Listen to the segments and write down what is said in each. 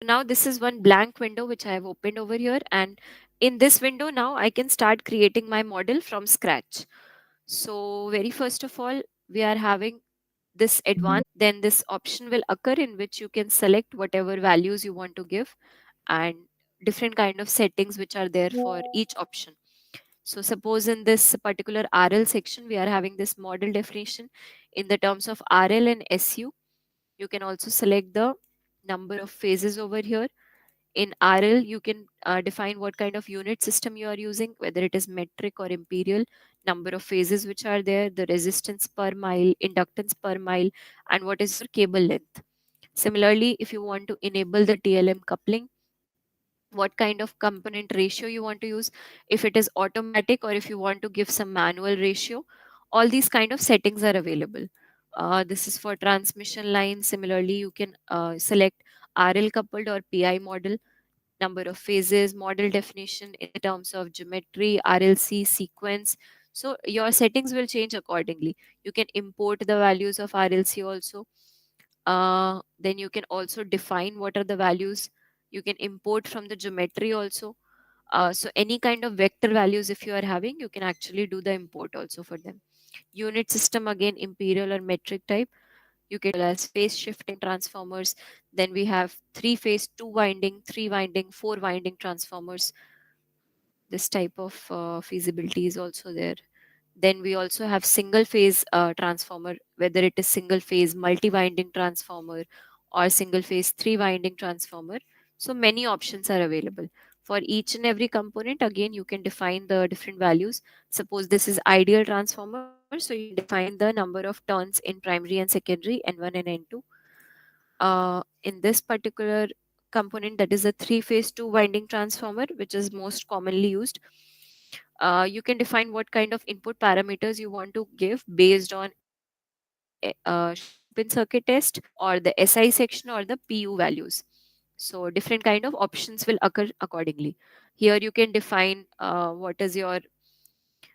now this is one blank window which I have opened over here, and in this window now I can start creating my model from scratch. So very first of all, we are having this advanced, then this option will occur in which you can select whatever values you want to give, and different kind of settings which are there for each option. So suppose in this particular RL section, we are having this model definition in the terms of RL and SU. You can also select the number of phases over here. In RL, you can define what kind of unit system you are using, whether it is metric or imperial, number of phases which are there, the resistance per mile, inductance per mile, and what is your cable length. Similarly, if you want to enable the TLM coupling, what kind of component ratio you want to use, if it is automatic or if you want to give some manual ratio, all these kind of settings are available. This is for transmission line. Similarly, you can select RL coupled or PI model, number of phases, model definition in the terms of geometry, RLC, sequence. So your settings will change accordingly. You can import the values of RLC also. Then you can also define what are the values. You can import from the geometry also. So any kind of vector values if you are having, you can actually do the import also for them. Unit system, again imperial or metric type. You can as phase shifting transformers. Then we have three phase, two winding, three winding, four winding transformers. This type of feasibility is also there. Then we also have single phase transformer, whether it is single phase multi winding transformer or single phase three winding transformer. So many options are available for each and every component. Again, you can define the different values. Suppose this is ideal transformer, so you can define the number of turns in primary and secondary, N1 and N2. In this particular component, that is a three phase two winding transformer, which is most commonly used. You can define what kind of input parameters you want to give based on open circuit test or the SI section or the PU values. So different kind of options will occur accordingly. Here you can define what is your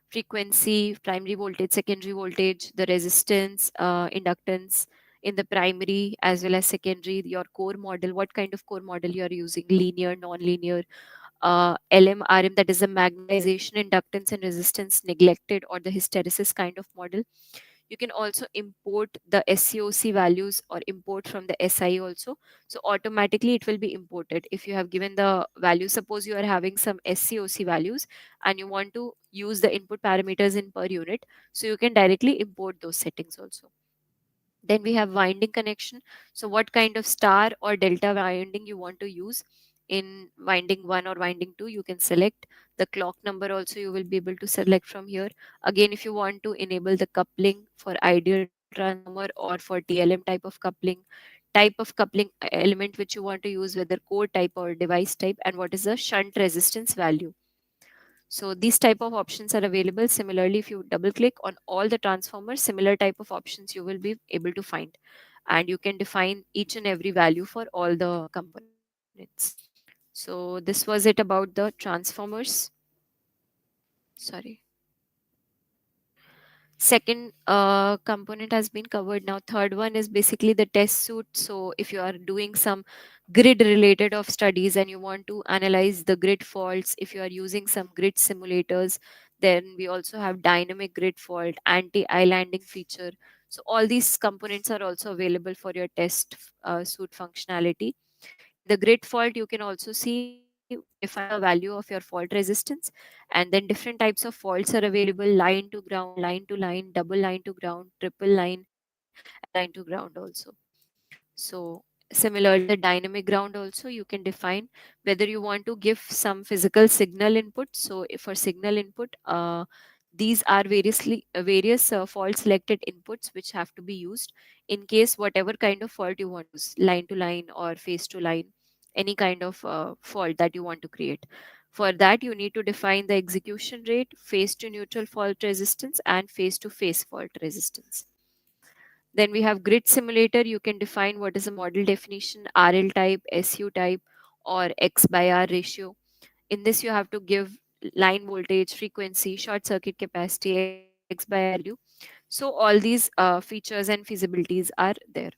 frequency, primary voltage, secondary voltage, the resistance, inductance in the primary as well as secondary, your core model, what kind of core model you are using, linear, non-linear, LM, that is the magnetization, inductance, and resistance neglected, or the hysteresis kind of model. You can also import the SCOC values or import from the SI also. So automatically it will be imported. If you have given the value, suppose you are having some SCOC values and you want to use the input parameters in per unit, so you can directly import those settings also. Then we have winding connection. So what kind of star or delta winding you want to use in winding 1 or winding 2, you can select. The clock number also you will be able to select from here. Again, if you want to enable the coupling for ideal transformer or for TLM type of coupling element which you want to use, whether core type or device type, and what is the shunt resistance value. So these type of options are available. Similarly, if you double click on all the transformers, similar type of options you will be able to find. And you can define each and every value for all the components. So this was it about the transformers. Sorry. Second component has been covered. Now third one is basically the test suite. So if you are doing some grid related of studies and you want to analyze the grid faults, if you are using some grid simulators, then we also have dynamic grid fault, anti islanding feature. So all these components are also available for your test suite functionality. In the grid fault, you can also see, you can define the value of your fault resistance, and then different types of faults are available: line to ground, line to line, double line to ground, triple line, and line to ground also. So similarly, the dynamic ground also you can define whether you want to give some physical signal input. So if for signal input, these are various fault selected inputs which have to be used in case whatever kind of fault you want to use, line to line or phase to line, any kind of fault that you want to create. For that, you need to define the execution rate, phase to neutral fault resistance, and phase to phase fault resistance. Then we have grid simulator. You can define what is a model definition, RL type, SU type, or X by R ratio. In this, you have to give line voltage, frequency, short circuit capacity, X by R value. So all these features and feasibilities are there.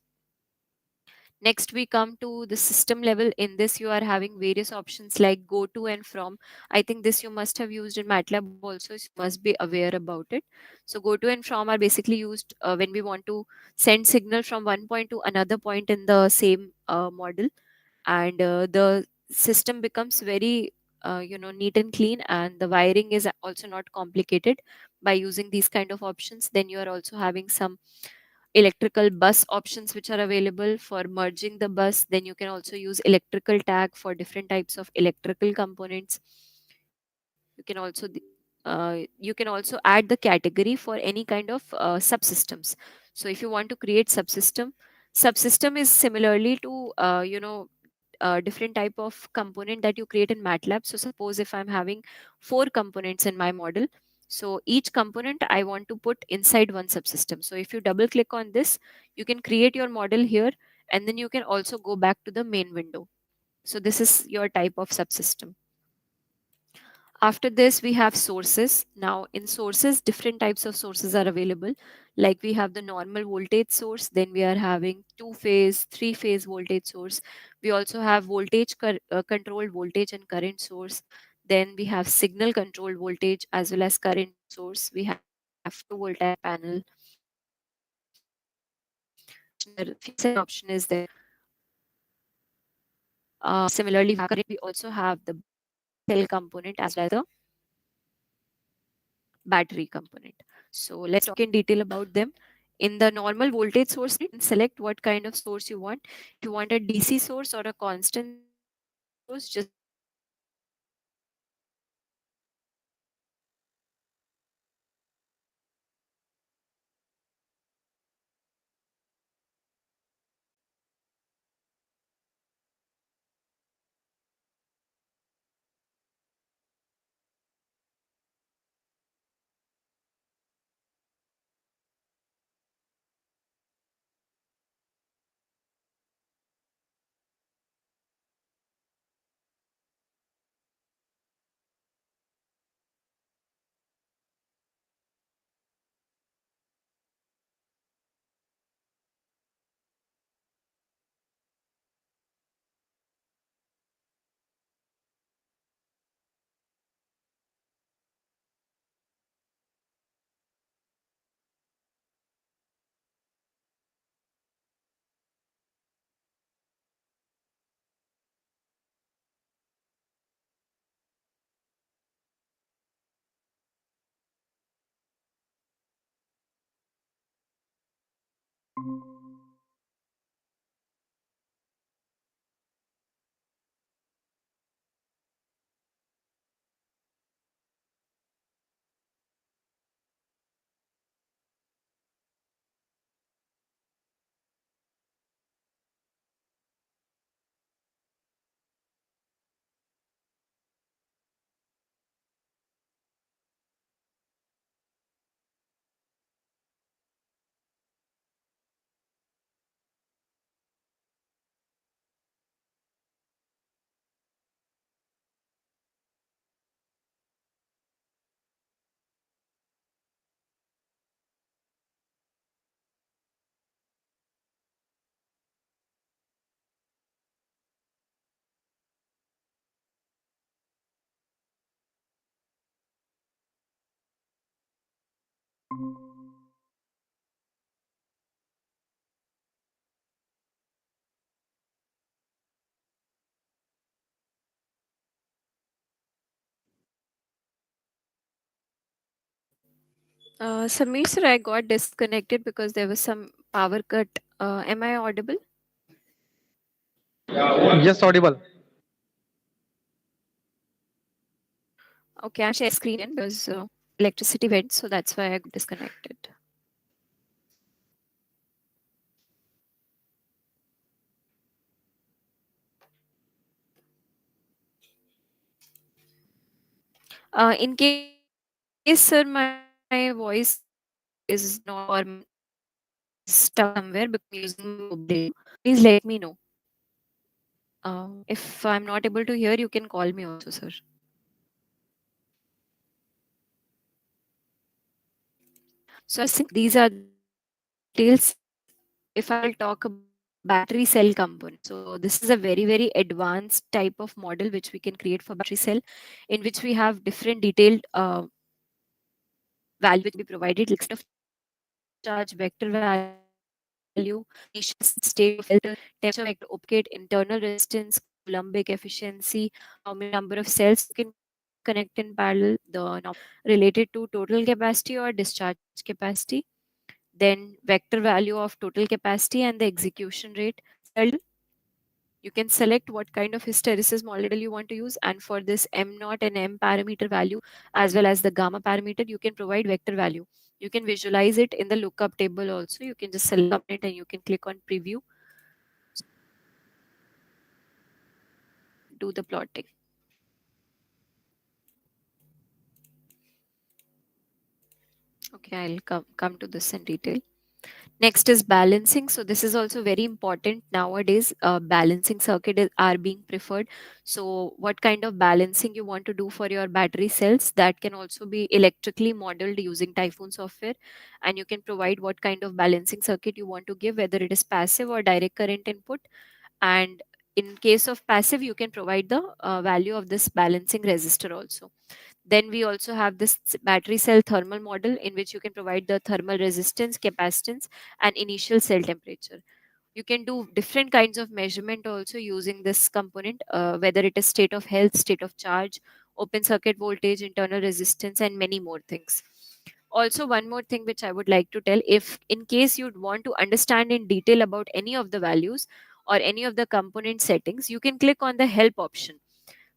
Next, we come to the system level. In this, you are having various options like go to and from. I think this you must have used in MATLAB also, so you must be aware about it. So go to and from are basically used when we want to send signal from one point to another point in the same model, and the system becomes very neat and clean, and the wiring is also not complicated by using these kind of options. Then you are also having some electrical bus options which are available for merging the bus. Then you can also use electrical tag for different types of electrical components. You can also add the category for any kind of subsystems. So if you want to create subsystem is similarly to different type of component that you create in MATLAB. So suppose if I'm having four components in my model, so each component I want to put inside one subsystem. So if you double click on this, you can create your model here, and then you can also go back to the main window. So this is your type of subsystem. After this, we have sources. Now, in sources, different types of sources are available. Like we have the normal voltage source, then we are having two-phase, three-phase voltage source. We also have controlled voltage and current source. Then we have signal controlled voltage as well as current source. We have photovoltaic panel. Fixed option is there. Similarly, we have current. We also have the cell component as well as the battery component. So let's talk in detail about them. In the normal voltage source, you can select what kind of source you want. If you want a DC source or a constant source, just double click on this and you can select it. If you want a Samir sir, I got disconnected because there was some power cut. Am I audible? Yes, audible. Okay, I'm sharing screen again because electricity went, so that's why I got disconnected. In case, sir, my voice is not audible or my network is stuck somewhere because I'm using my mobile data, please let me know. If I'm not able to hear, you can call me also, sir. So I think these are the details. If I will talk about battery cell component. So this is a very, very advanced type of model which we can create for battery cell, in which we have different detailed value which will be provided, like state of charge, vector value, initial state of health, temperature vector, opacate, internal resistance, coulombic efficiency, how many number of cells you can connect in parallel, the related to total capacity or discharge capacity, then vector value of total capacity and the execution rate. Similarly, you can select what kind of hysteresis model you want to use, and for this m naught and m parameter value as well as the gamma parameter, you can provide vector value. You can visualize it in the lookup table also. You can just select it and you can click on preview. So now you can do the plotting. Okay, I'll come to this in detail. Next is balancing. So this is also very important nowadays. Balancing circuit are being preferred. So what kind of balancing you want to do for your battery cells, that can also be electrically modeled using Typhoon software, and you can provide what kind of balancing circuit you want to give, whether it is passive or direct current input. And in case of passive, you can provide the value of this balancing resistor also. Then we also have this battery cell thermal model, in which you can provide the thermal resistance, capacitance, and initial cell temperature. You can do different kinds of measurement also using this component, whether it is state of health, state of charge, open circuit voltage, internal resistance, and many more things. Also, one more thing which I would like to tell, if in case you'd want to understand in detail about any of the values or any of the component settings, you can click on the help option.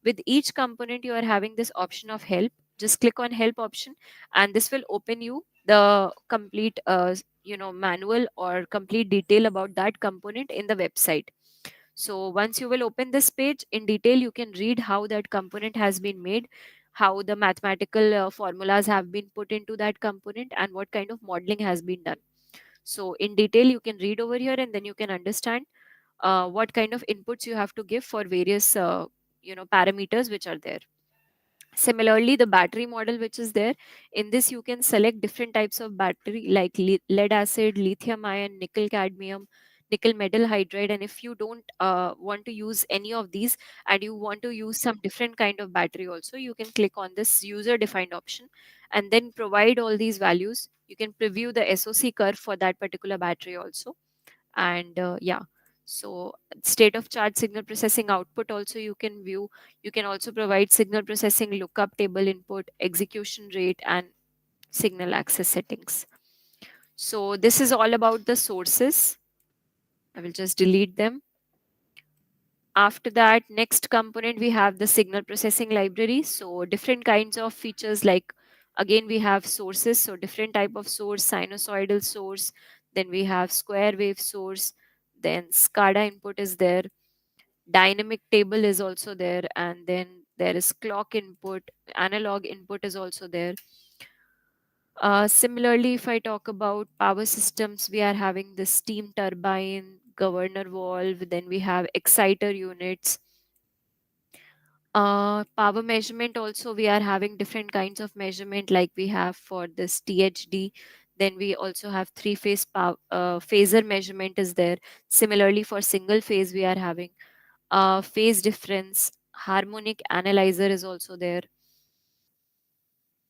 With each component you are having this option of help. Just click on help option, and this will open you the complete manual or complete detail about that component in the website. So once you will open this page in detail, you can read how that component has been made, how the mathematical formulas have been put into that component, and what kind of modeling has been done. So in detail you can read over here, and then you can understand what kind of inputs you have to give for various parameters which are there. Similarly, the battery model which is there, in this you can select different types of battery like lead acid, lithium ion, nickel cadmium, nickel metal hydride. And if you don't want to use any of these and you want to use some different kind of battery also, you can click on this user defined option and then provide all these values. You can preview the SOC curve for that particular battery also. And yeah, so state of charge, signal processing output also you can view. You can also provide signal processing lookup table input, execution rate, and signal access settings. So this is all about the sources. I will just delete them. After that, next component, we have the signal processing library. So different kinds of features, like again we have sources, so different type of source, sinusoidal source, then we have square wave source, then SCADA input is there, dynamic table is also there, and then there is clock input, analog input is also there. Similarly, if I talk about power systems, we are having the steam turbine, governor valve, then we have exciter units. Power measurement also, we are having different kinds of measurement, like we have for this THD. Then we also have three phase power phasor measurement is there. Similarly, for single phase we are having phase difference, harmonic analyzer is also there.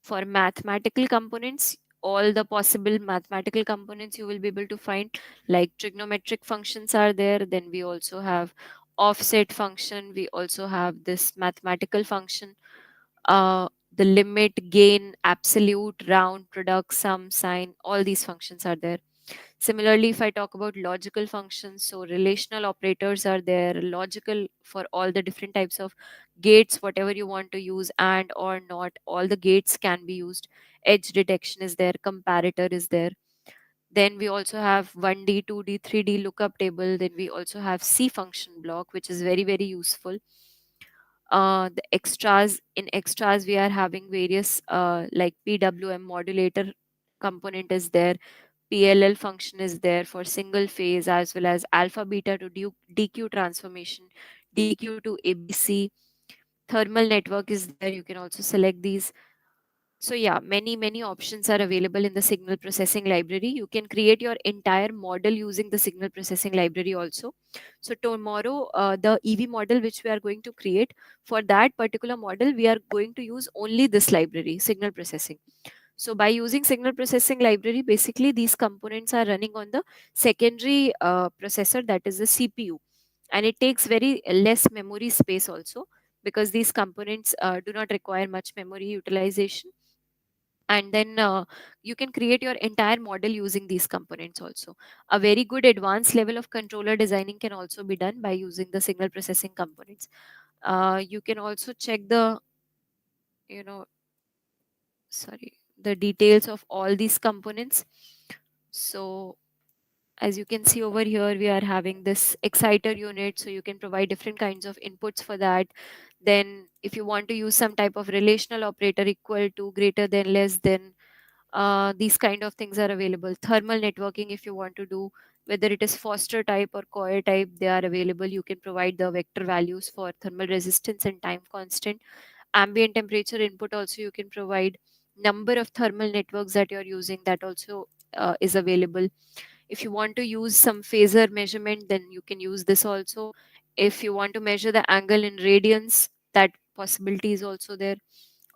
For mathematical components, all the possible mathematical components you will be able to find, like trigonometric functions are there. Then we also have offset function, we also have this mathematical function, the limit, gain, absolute, round, product, sum, sign, all these functions are there. Similarly, if I talk about logical functions, so relational operators are there, logical for all the different types of gates, whatever you want to use, and or not, all the gates can be used. Edge detection is there, comparator is there. Then we also have 1D, 2D, 3D lookup table. Then we also have C function block, which is very, very useful. The extras, in extras we are having various like PWM modulator component is there, PLL function is there for single phase, as well as alpha beta to DQ transformation, DQ to ABC. Thermal network is there. You can also select these. So yeah, many options are available in the signal processing library. You can create your entire model using the signal processing library also. So tomorrow, the EV model which we are going to create, for that particular model, we are going to use only this library, signal processing. So by using signal processing library, basically these components are running on the secondary processor, that is the CPU, and it takes very less memory space also, because these components do not require much memory utilization. And then you can create your entire model using these components also. A very good advanced level of controller designing can also be done by using the signal processing components. You can also check the, you know sorry, the details of all these components. So as you can see over here, we are having this exciter unit, so you can provide different kinds of inputs for that. Then if you want to use some type of relational operator, equal to, greater than, less than, these kind of things are available. Thermal networking, if you want to do, whether it is Foster type or Coir type, they are available. You can provide the vector values for thermal resistance and time constant. Ambient temperature input also you can provide. Number of thermal networks that you're using, that also is available. If you want to use some phasor measurement, then you can use this also. If you want to measure the angle in radians, that possibility is also there.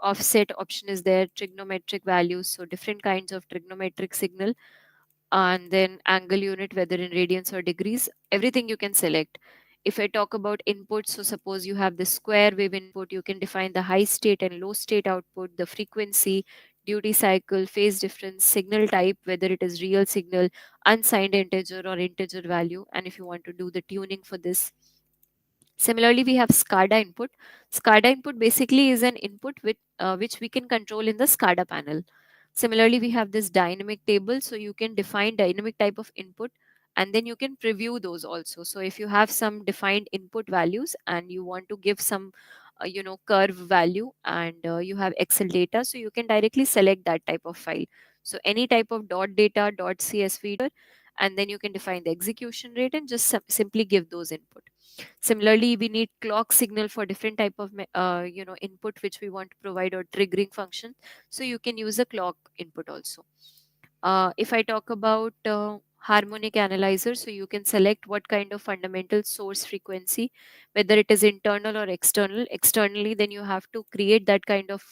Offset option is there. Trigonometric values, so different kinds of trigonometric signal. And then angle unit, whether in radians or degrees, everything you can select. If I talk about input, so suppose you have the square wave input, you can define the high state and low state output, the frequency, duty cycle, phase difference, signal type, whether it is real signal, unsigned integer or integer value, and if you want to do the tuning for this. Similarly, we have SCADA input. SCADA input basically is an input which we can control in the SCADA panel. Similarly, we have this dynamic table, so you can define dynamic type of input, and then you can preview those also. So if you have some defined input values and you want to give some curve value, and you have Excel data, so you can directly select that type of file. So any type of dot data, dot CSV, and then you can define the execution rate and just simply give those input. Similarly, we need clock signal for different type of input which we want to provide, or triggering function. So you can use a clock input also. If I talk about harmonic analyzer, so you can select what kind of fundamental source frequency, whether it is internal or external. Externally, then you have to create that kind of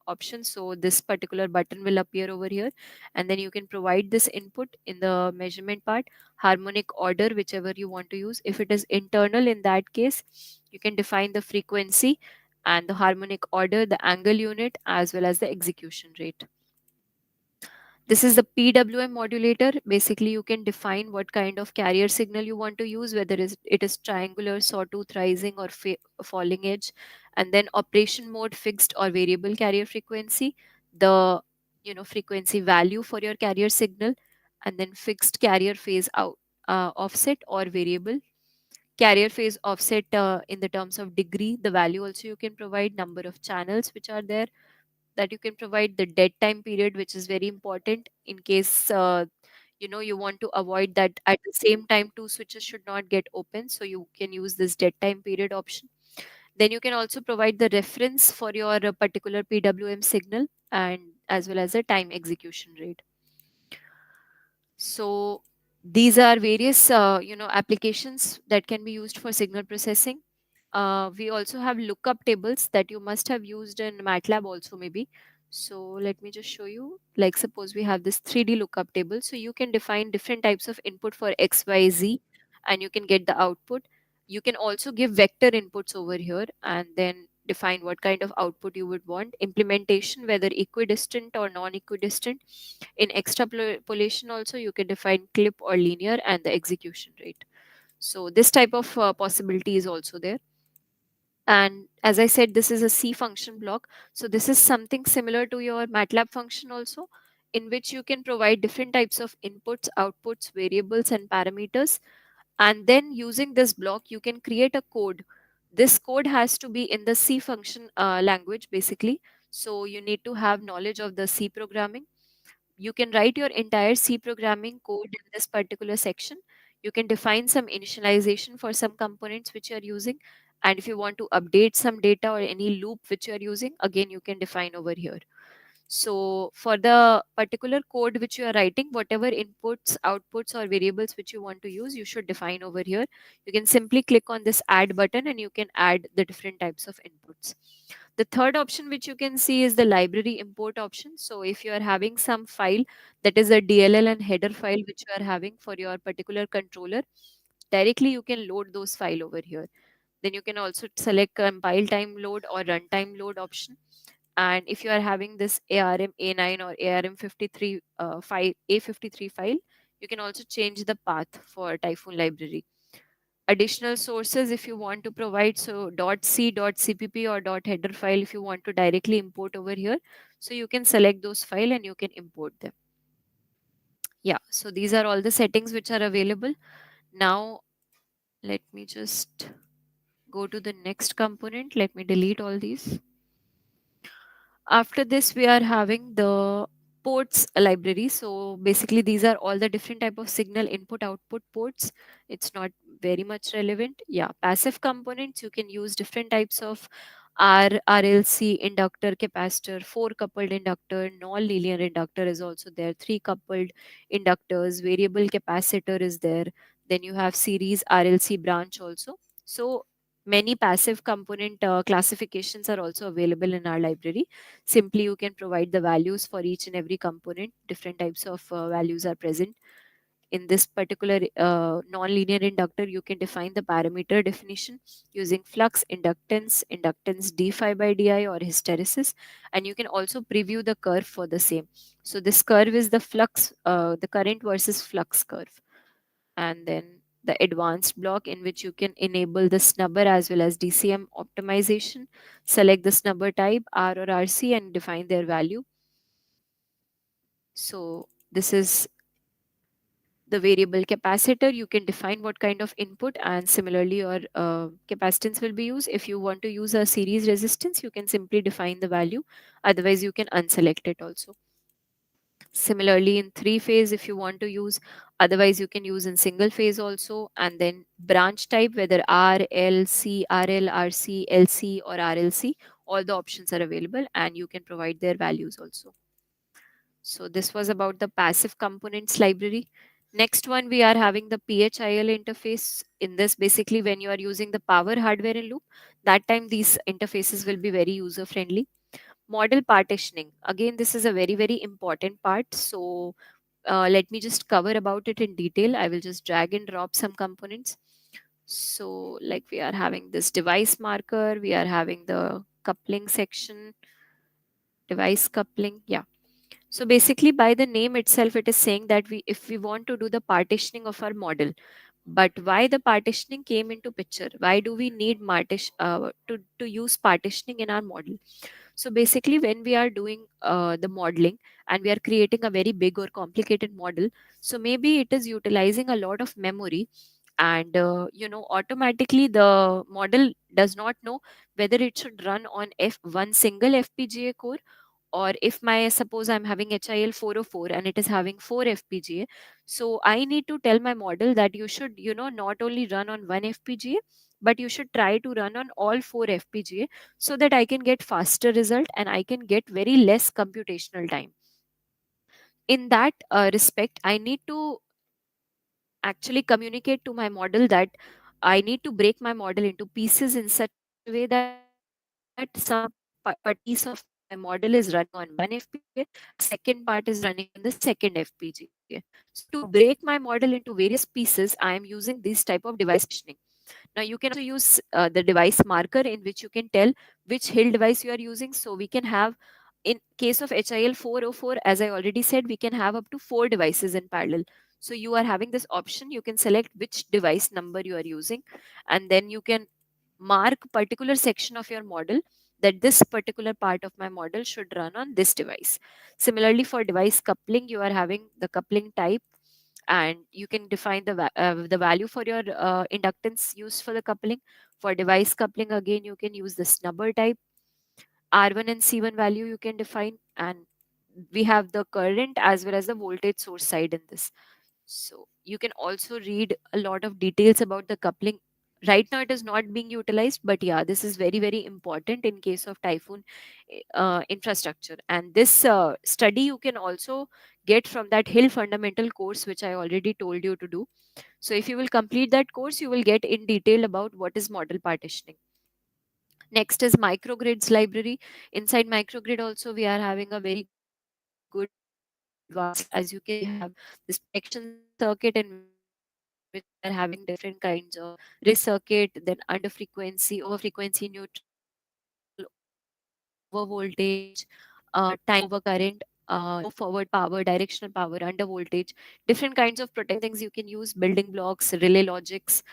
option. So this particular button will appear over here, and then you can provide this input in the measurement part, harmonic order, whichever you want to use. If it is internal, in that case, you can define the frequency and the harmonic order, the angle unit, as well as the execution rate. This is the PWM modulator. Basically, you can define what kind of carrier signal you want to use, whether it is triangular, sawtooth, rising, or falling edge. And then operation mode, fixed or variable carrier frequency, the frequency value for your carrier signal, and then fixed carrier phase out offset or variable carrier phase offset, in the terms of degree, the value also you can provide, number of channels which are there, that you can provide, the dead time period, which is very important in case you want to avoid that at the same time two switches should not get open, so you can use this dead time period option. Then you can also provide the reference for your particular PWM signal, and as well as the time execution rate. So these are various applications that can be used for signal processing. We also have lookup tables that you must have used in MATLAB also, maybe. So let me just show you. Like suppose we have this 3D lookup table. So you can define different types of input for X, Y, Z, and you can get the output. You can also give vector inputs over here and then define what kind of output you would want. Implementation, whether equidistant or non-equidistant. In extrapolation also, you can define clip or linear, and the execution rate. So this type of possibility is also there. And as I said, this is a C function block. So this is something similar to your MATLAB function also, in which you can provide different types of inputs, outputs, variables, and parameters. And then using this block, you can create a code. This code has to be in the C function language, basically. So you need to have knowledge of the C programming. You can write your entire C programming code in this particular section. You can define some initialization for some components which you are using. And if you want to update some data or any loop which you are using, again, you can define over here. So for the particular code which you are writing, whatever inputs, outputs, or variables which you want to use, you should define over here. You can simply click on this add button and you can add the different types of inputs. The third option which you can see is the library import option. So if you are having some file, that is a DLL and header file which you are having for your particular controller, directly you can load those file over here. Then you can also select compile time load or runtime load option. And if you are having this ARM A9 or ARM 53 file, A53 file, you can also change the path for Typhoon library. Additional sources if you want to provide, so .c, .cpp or .header file if you want to directly import over here, so you can select those file and you can import them. Yeah, so these are all the settings which are available. Now let me just go to the next component. Let me delete all these. After this, we are having the ports library. So basically, these are all the different type of signal input output ports. It's not very much relevant. Yeah, passive components, you can use different types of RLC, inductor, capacitor, four coupled inductor, non-linear inductor is also there, three coupled inductors, variable capacitor is there. Then you have series RLC branch also. So many passive component classifications are also available in our library. Simply you can provide the values for each and every component. Different types of values are present. In this particular non-linear inductor, you can define the parameter definition using flux, inductance d phi by di or hysteresis, and you can also preview the curve for the same. So this curve is the flux, the current versus flux curve. And then the advanced block in which you can enable the snubber as well as DCM optimization. Select the snubber type R or RC and define their value. So this is the variable capacitor. You can define what kind of input, and similarly your capacitance will be used. If you want to use a series resistance, you can simply define the value, otherwise you can unselect it also. Similarly in three phase if you want to use, otherwise you can use in single phase also. And then branch type, whether R, L, C, RL, RC, LC or RLC, all the options are available and you can provide their values also. So this was about the passive components library. Next one, we are having the PHIL interface. In this, basically when you are using the power hardware in loop, that time these interfaces will be very user friendly. Model partitioning, again this is a very very important part. So let me just cover about it in detail. I will just drag and drop some components. So like we are having this device marker, we are having the coupling section, device coupling. Yeah, so basically by the name itself it is saying that we, if we want to do the partitioning of our model, but why the partitioning came into picture, why do we need to use partitioning in our model? So basically, when we are doing the modeling and we are creating a very big or complicated model, so maybe it is utilizing a lot of memory, and automatically the model does not know whether it should run on one single FPGA core, or if my suppose I'm having HIL 404 and it is having 4 FPGA. So I need to tell my model that you should not only run on one FPGA, but you should try to run on all 4 FPGA, so that I can get faster result and I can get very less computational time. In that respect, I need to actually communicate to my model that I need to break my model into pieces in such a way that some piece of my model is running on one FPGA, a second part is running on the second FPGA. So to break my model into various pieces, I am using this type of device partitioning. Now you can also use the device marker in which you can tell which Hill device you are using. So we can have, in case of HIL 404, as I already said, we can have up to 4 devices in parallel. So you are having this option, you can select which device number you are using, and then you can mark particular section of your model that this particular part of my model should run on this device. Similarly for device coupling, you are having the coupling type, and you can define the value for your inductance used for the coupling. For device coupling, again you can use the snubber type, R1 and C1 value you can define, and we have the current as well as the voltage source side in this. So you can also read a lot of details about the coupling Right now it is not being utilized, but yeah, this is very very important in case of Typhoon infrastructure. And this study you can also get from that Hill fundamental course which I already told you to do. So if you will complete that course, you will get in detail about what is model partitioning. Next is microgrids library. Inside microgrid also we are having a very good advanced library. As you can see, we have this protection circuit in which we are having different kinds of relay circuit, then under frequency, over frequency neutral, over voltage, time over current, low forward power, directional power, under voltage, different kinds of protection things you can use, building blocks, relay logics.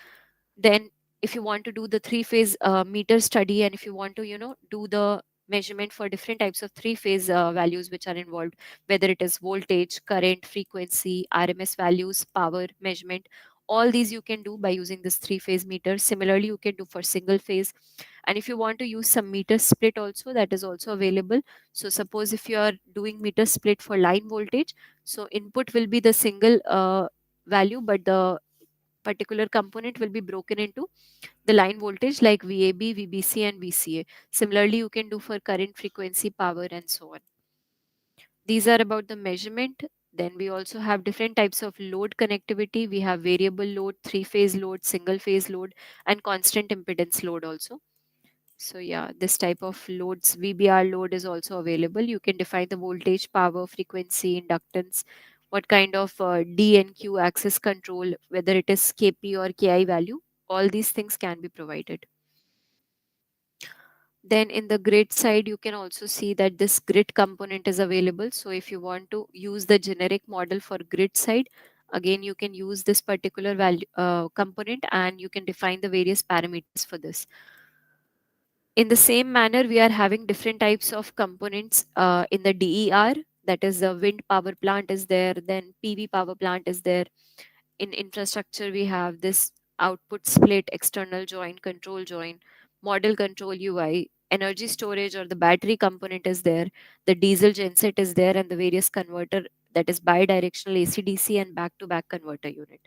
Then if you want to do the three phase meter study, and if you want to do the measurement for different types of three phase values which are involved, whether it is voltage, current, frequency, RMS values, power measurement, all these you can do by using this three phase meter. Similarly you can do for single phase. And if you want to use some meter split also, that is also available. So suppose if you are doing meter split for line voltage, so input will be the single value, but the particular component will be broken into the line voltage like VAB, VBC, and VCA. Similarly, you can do for current, frequency, power, and so on. These are about the measurement. Then we also have different types of load connectivity. We have variable load, three phase load, single phase load, and constant impedance load also. So yeah, this type of loads, VBR load is also available. You can define the voltage, power, frequency, inductance, what kind of D and Q axis control, whether it is KP or KI value. All these things can be provided. Then in the grid side, you can also see that this grid component is available. So if you want to use the generic model for grid side, again, you can use this particular value component, and you can define the various parameters for this. In the same manner, we are having different types of components in the DER. That is, the wind power plant is there, then PV power plant is there. In infrastructure, we have this output split, external join, control join, model control UI, energy storage or the battery component is there, the diesel genset is there, and the various converter, that is bidirectional AC/DC and back-to-back converter unit.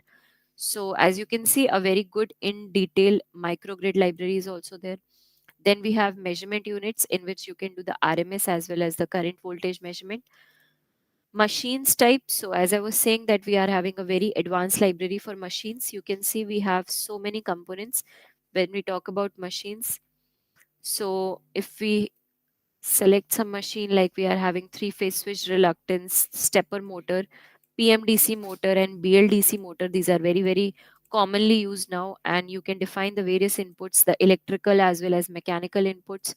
So as you can see, a very good in detail microgrid library is also there. Then we have measurement units in which you can do the RMS as well as the current voltage measurement. Machines type. So as I was saying that we are having a very advanced library for machines. You can see we have so many components when we talk about machines. So if we select some machine, like we are having three phase switch reluctance, stepper motor, PMDC motor, and BLDC motor. These are very very commonly used now, and you can define the various inputs, the electrical as well as mechanical inputs,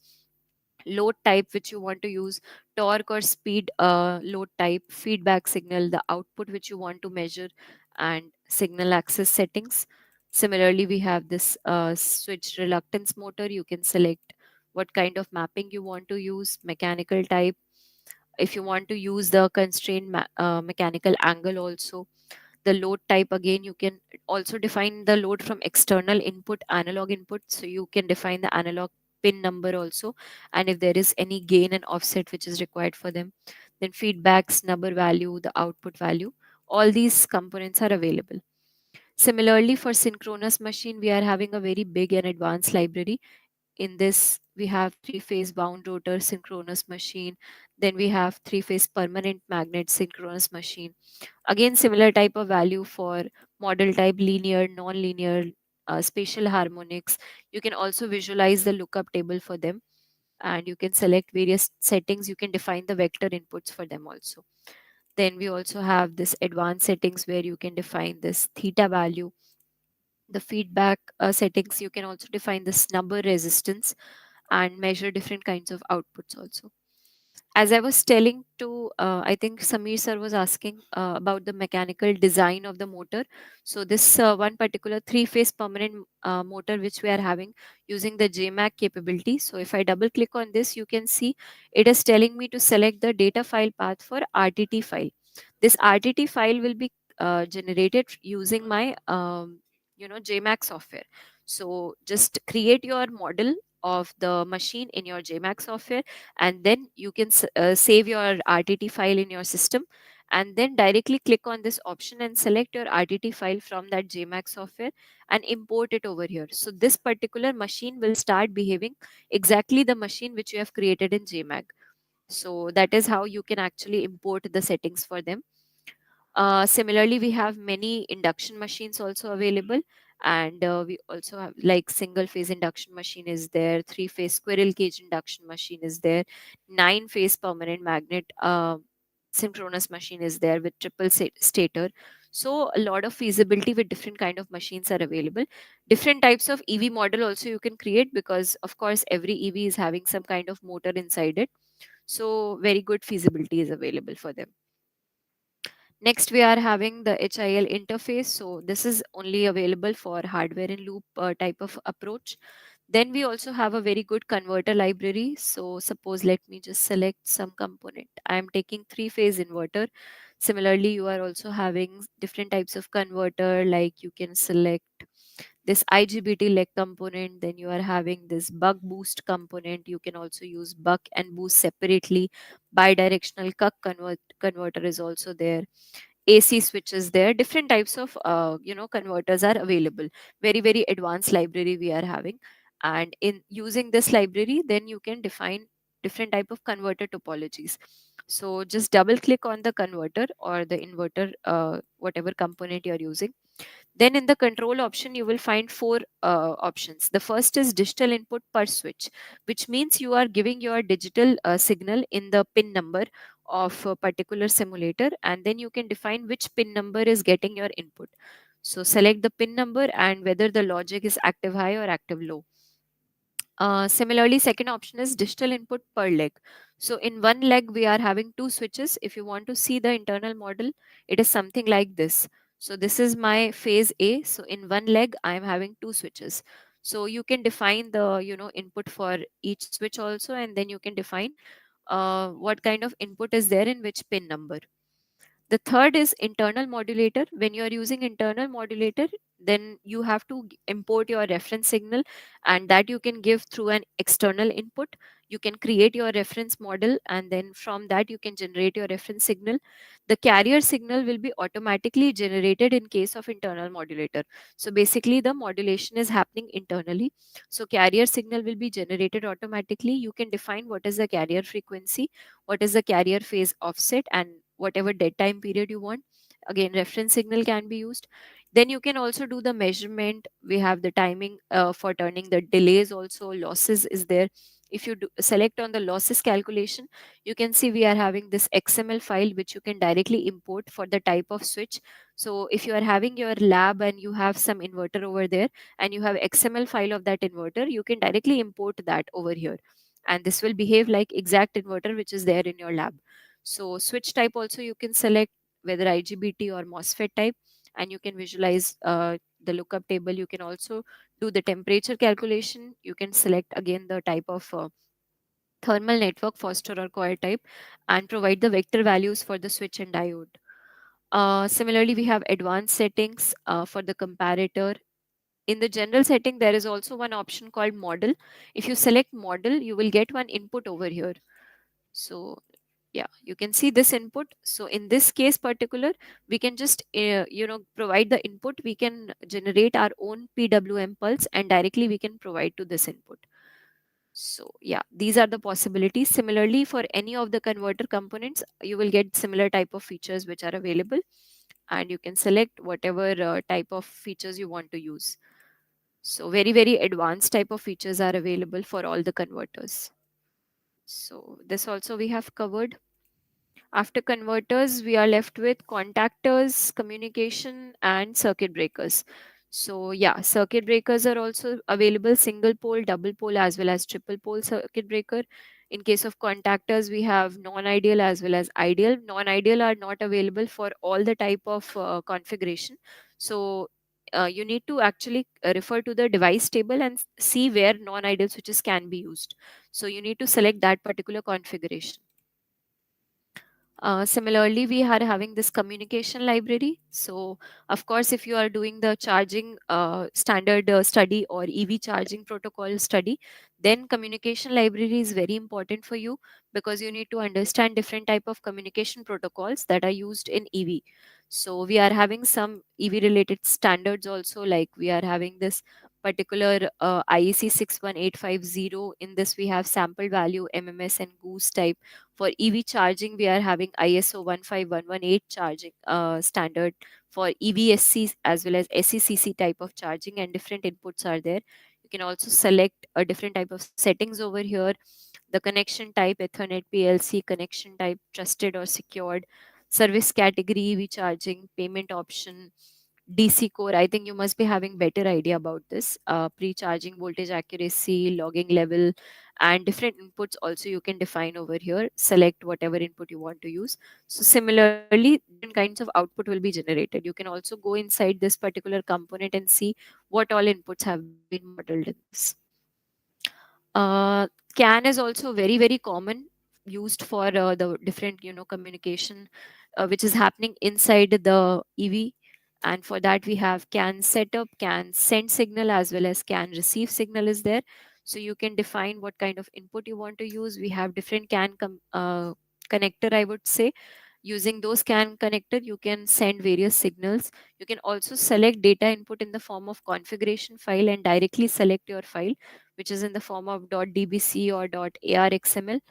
load type which you want to use, torque or speed load type, feedback signal, the output which you want to measure, and signal access settings. Similarly, we have this switch reluctance motor. You can select what kind of mapping you want to use, mechanical type, if you want to use the constraint mechanical angle also. The load type, again you can also define the load from external input, analog input, so you can define the analog pin number also, and if there is any gain and offset which is required for them. Then feedbacks, number value, the output value, all these components are available. Similarly, for synchronous machine, we are having a very big and advanced library. In this, we have three phase wound rotor synchronous machine, then we have three phase permanent magnet synchronous machine. Again, similar type of value for model type, linear, non-linear, spatial harmonics. You can also visualize the lookup table for them, and you can select various settings. You can define the vector inputs for them also. Then we also have this advanced settings where you can define this theta value, the feedback settings. You can also define the snubber resistance and measure different kinds of outputs also. As I was telling to, I think Samir sir was asking about the mechanical design of the motor. So this one particular three-phase permanent motor which we are having using the JMAC capability. So if I double click on this, you can see it is telling me to select the data file path for RTT file. This RTT file will be generated using my JMAC software. So just create your model of the machine in your JMAC software, and then you can save your RTT file in your system, and then directly click on this option and select your RTT file from that JMAG software and import it over here. So this particular machine will start behaving exactly the machine which you have created in JMAG. So that is how you can actually import the settings for them. Similarly, we have many induction machines also available, and we also have like single phase induction machine is there, three phase squirrel cage induction machine is there, nine phase permanent magnet synchronous machine is there with triple stator. So a lot of feasibility with different kind of machines are available. Different types of EV model also you can create, because of course every EV is having some kind of motor inside it. So very good feasibility is available for them. Next, we are having the HIL interface. So this is only available for hardware in loop type of approach. Then we also have a very good converter library. So suppose let me just select some component. I am taking three-phase inverter. Similarly, you are also having different types of converter, like you can select this IGBT leg component. Then you are having this buck boost component. You can also use buck and boost separately. Bidirectional converter is also there. AC switches there. Different types of converters are available. Very very advanced library we are having, and in using this library, then you can define different type of converter topologies. So just double click on the converter or the inverter, whatever component you are using. Then in the control option, you will find four options. The first is digital input per switch, which means you are giving your digital signal in the pin number of a particular simulator, and then you can define which pin number is getting your input. So select the pin number and whether the logic is active high or active low. Similarly, second option is digital input per leg. So in one leg, we are having two switches. If you want to see the internal model, it is something like this. So this is my phase A. So in one leg, I am having two switches. So you can define the input for each switch also, and then you can define what kind of input is there in which pin number. The third is internal modulator. When you are using internal modulator, then you have to import your reference signal, and that you can give through an external input. You can create your reference model, and then from that you can generate your reference signal. The carrier signal will be automatically generated in case of internal modulator. So basically the modulation is happening internally. So carrier signal will be generated automatically. You can define what is the carrier frequency, what is the carrier phase offset, and whatever dead time period you want. Again, reference signal can be used. Then you can also do the measurement. We have the timing for turning the delays also. Losses is there. If you select on the losses calculation, you can see we are having this XML file which you can directly import for the type of switch. So if you are having your lab and you have some inverter over there and you have XML file of that inverter, you can directly import that over here, and this will behave like exact inverter which is there in your lab. So switch type also you can select, whether IGBT or MOSFET type, and you can visualize the lookup table. You can also do the temperature calculation. You can select again the type of thermal network, Foster or coil type, and provide the vector values for the switch and diode. Similarly, we have advanced settings for the comparator. In the general setting, there is also one option called model. If you select model, you will get one input over here. So yeah, you can see this input. So in this case particular, we can just provide the input. We can generate our own PWM pulse, and directly we can provide to this input. So yeah, these are the possibilities. Similarly, for any of the converter components, you will get similar type of features which are available, and you can select whatever type of features you want to use. So very very advanced type of features are available for all the converters. So this also we have covered. After converters, we are left with contactors, communication, and circuit breakers. So yeah, circuit breakers are also available: single pole, double pole, as well as triple pole circuit breaker. In case of contactors, we have non-ideal as well as ideal. Non-ideal are not available for all the type of configuration. So you need to actually refer to the device table and see where non-ideal switches can be used. So you need to select that particular configuration. Similarly, we are having this communication library. So, of course, if you are doing the charging standard study or EV charging protocol study, then communication library is very important for you, because you need to understand different type of communication protocols that are used in EV. So, we are having some EV related standards also, like we are having this particular IEC 61850. In this, we have sample value, MMS, and goose type. For EV charging, we are having ISO 15118 charging standard for EVSC as well as SECC type of charging, and different inputs are there. You can also select a different type of settings over here. The connection type, Ethernet, PLC, connection type, trusted or secured, service category, EV charging, payment option, DC core. I think you must be having better idea about this. Pre-charging voltage accuracy, logging level, and different inputs also you can define over here. Select whatever input you want to use. So similarly, different kinds of output will be generated. You can also go inside this particular component and see what all inputs have been modeled in this. Uh, CAN is also very, very common, used for the different, communication which is happening inside the EV. And for that, we have CAN setup, CAN send signal, as well as CAN receive signal is there. So you can define what kind of input you want to use. We have different connector, I would say. Using those CAN connector, you can send various signals. You can also select data input in the form of configuration file and directly select your file, which is in the form of .dbc or .arxml.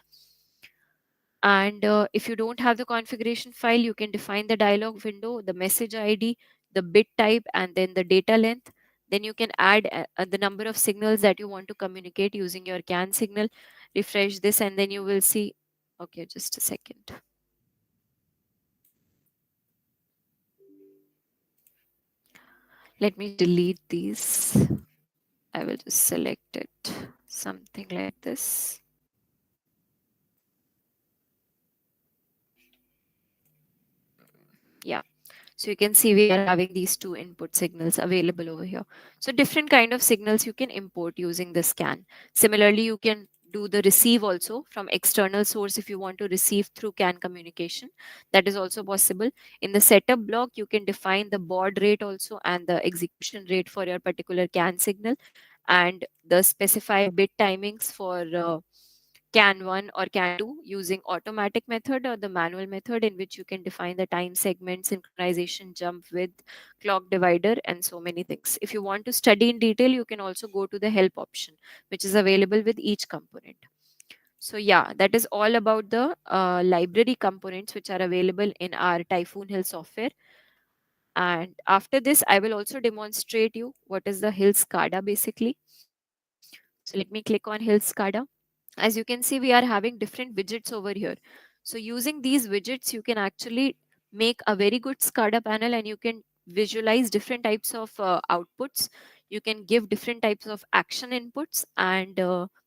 And if you don't have the configuration file, you can define the dialog window, the message ID, the bit type, and then the data length. Then you can add the number of signals that you want to communicate using your CAN signal. Refresh this, and then you will see. Okay, just a second. Let me delete these. I will just select it. Something like this. Yeah. So you can see we are having these two input signals available over here. So different kind of signals you can import using the scan. Similarly, you can do the receive also from external source if you want to receive through CAN communication. That is also possible. In the setup block, you can define the baud rate also and the execution rate for your particular CAN signal, and the specified bit timings for CAN 1 or CAN 2 using automatic method or the manual method, in which you can define the time segment, synchronization, jump width, clock divider, and so many things. If you want to study in detail, you can also go to the help option, which is available with each component. So yeah, that is all about the library components which are available in our Typhoon Hill software. And after this, I will also demonstrate you what is the Hill SCADA basically. So let me click on Hill SCADA. As you can see, we are having different widgets over here. So using these widgets, you can actually make a very good SCADA panel, and you can visualize different types of outputs. You can give different types of action inputs, and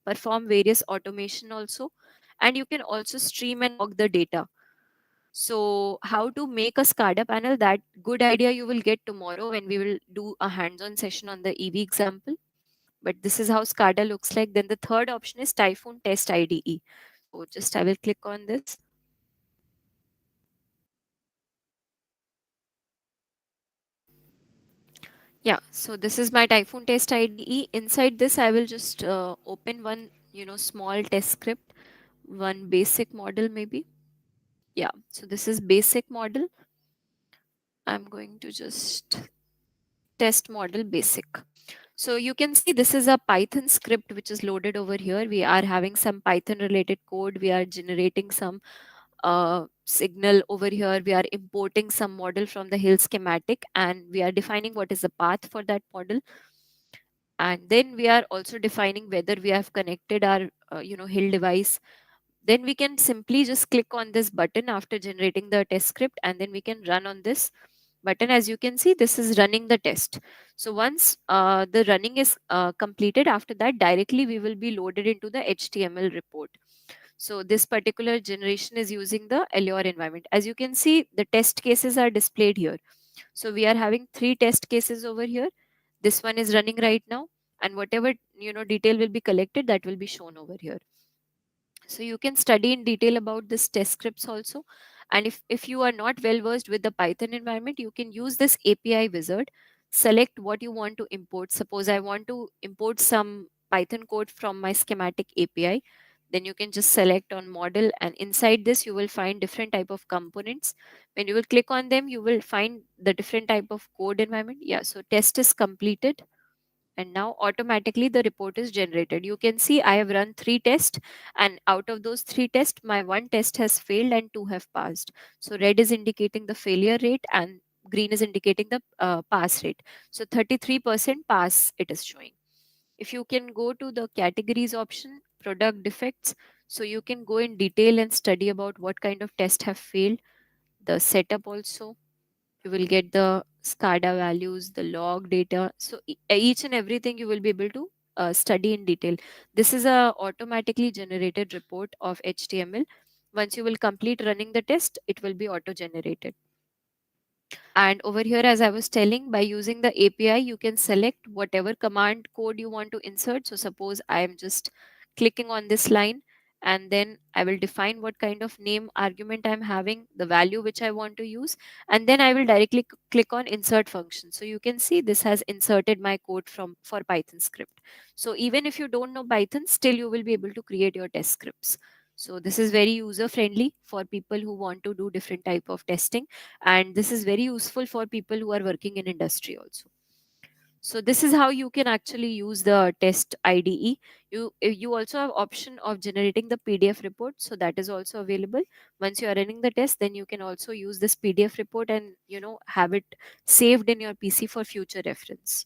perform various automation also. And you can also stream and log the data. So how to make a SCADA panel, that good idea you will get tomorrow when we will do a hands-on session on the EV example. But this is how SCADA looks like. Then the third option is Typhoon Test IDE. So just I will click on this. Yeah, so this is my Typhoon Test IDE. Inside this, I will just open one, small test script, one basic model maybe. Yeah, so this is basic model. I'm going to just test model basic. So you can see this is a Python script which is loaded over here. We are having some Python related code. We are generating some signal over here. We are importing some model from the Hill schematic, and we are defining what is the path for that model. And then we are also defining whether we have connected our Hill device. Then we can simply just click on this button after generating the test script, and then we can run on this button. As you can see, this is running the test. So once the running is completed, after that directly we will be loaded into the HTML report. So this particular generation is using the Allure environment. As you can see, the test cases are displayed here. So we are having 3 test cases over here. This one is running right now, and whatever detail will be collected, that will be shown over here. So you can study in detail about this test scripts also. And if you are not well versed with the Python environment, you can use this API wizard, select what you want to import. Suppose I want to import some Python code from my schematic API, then you can just select on model, and inside this you will find different type of components. When you will click on them, you will find the different type of code environment. Yeah, so test is completed, and now automatically the report is generated. You can see I have run 3 tests, and out of those 3 tests, my one test has failed and 2 have passed. So red is indicating the failure rate and green is indicating the pass rate. So 33% pass it is showing. If you can go to the categories option, product defects, so you can go in detail and study about what kind of test have failed, the setup also. You will get the SCADA values, the log data. So each and everything you will be able to study in detail. This is a automatically generated report of HTML. Once you will complete running the test, it will be auto generated. And over here, as I was telling, by using the API, you can select whatever command code you want to insert. So suppose I am just clicking on this line, and then I will define what kind of name argument I'm having, the value which I want to use, and then I will directly click on insert function. So you can see this has inserted my code from for Python script. So even if you don't know Python, still you will be able to create your test scripts. So this is very user friendly for people who want to do different type of testing, and this is very useful for people who are working in industry also. So this is how you can actually use the test IDE. You also have option of generating the PDF report, so that is also available. Once you are running the test, then you can also use this PDF report and have it saved in your PC for future reference.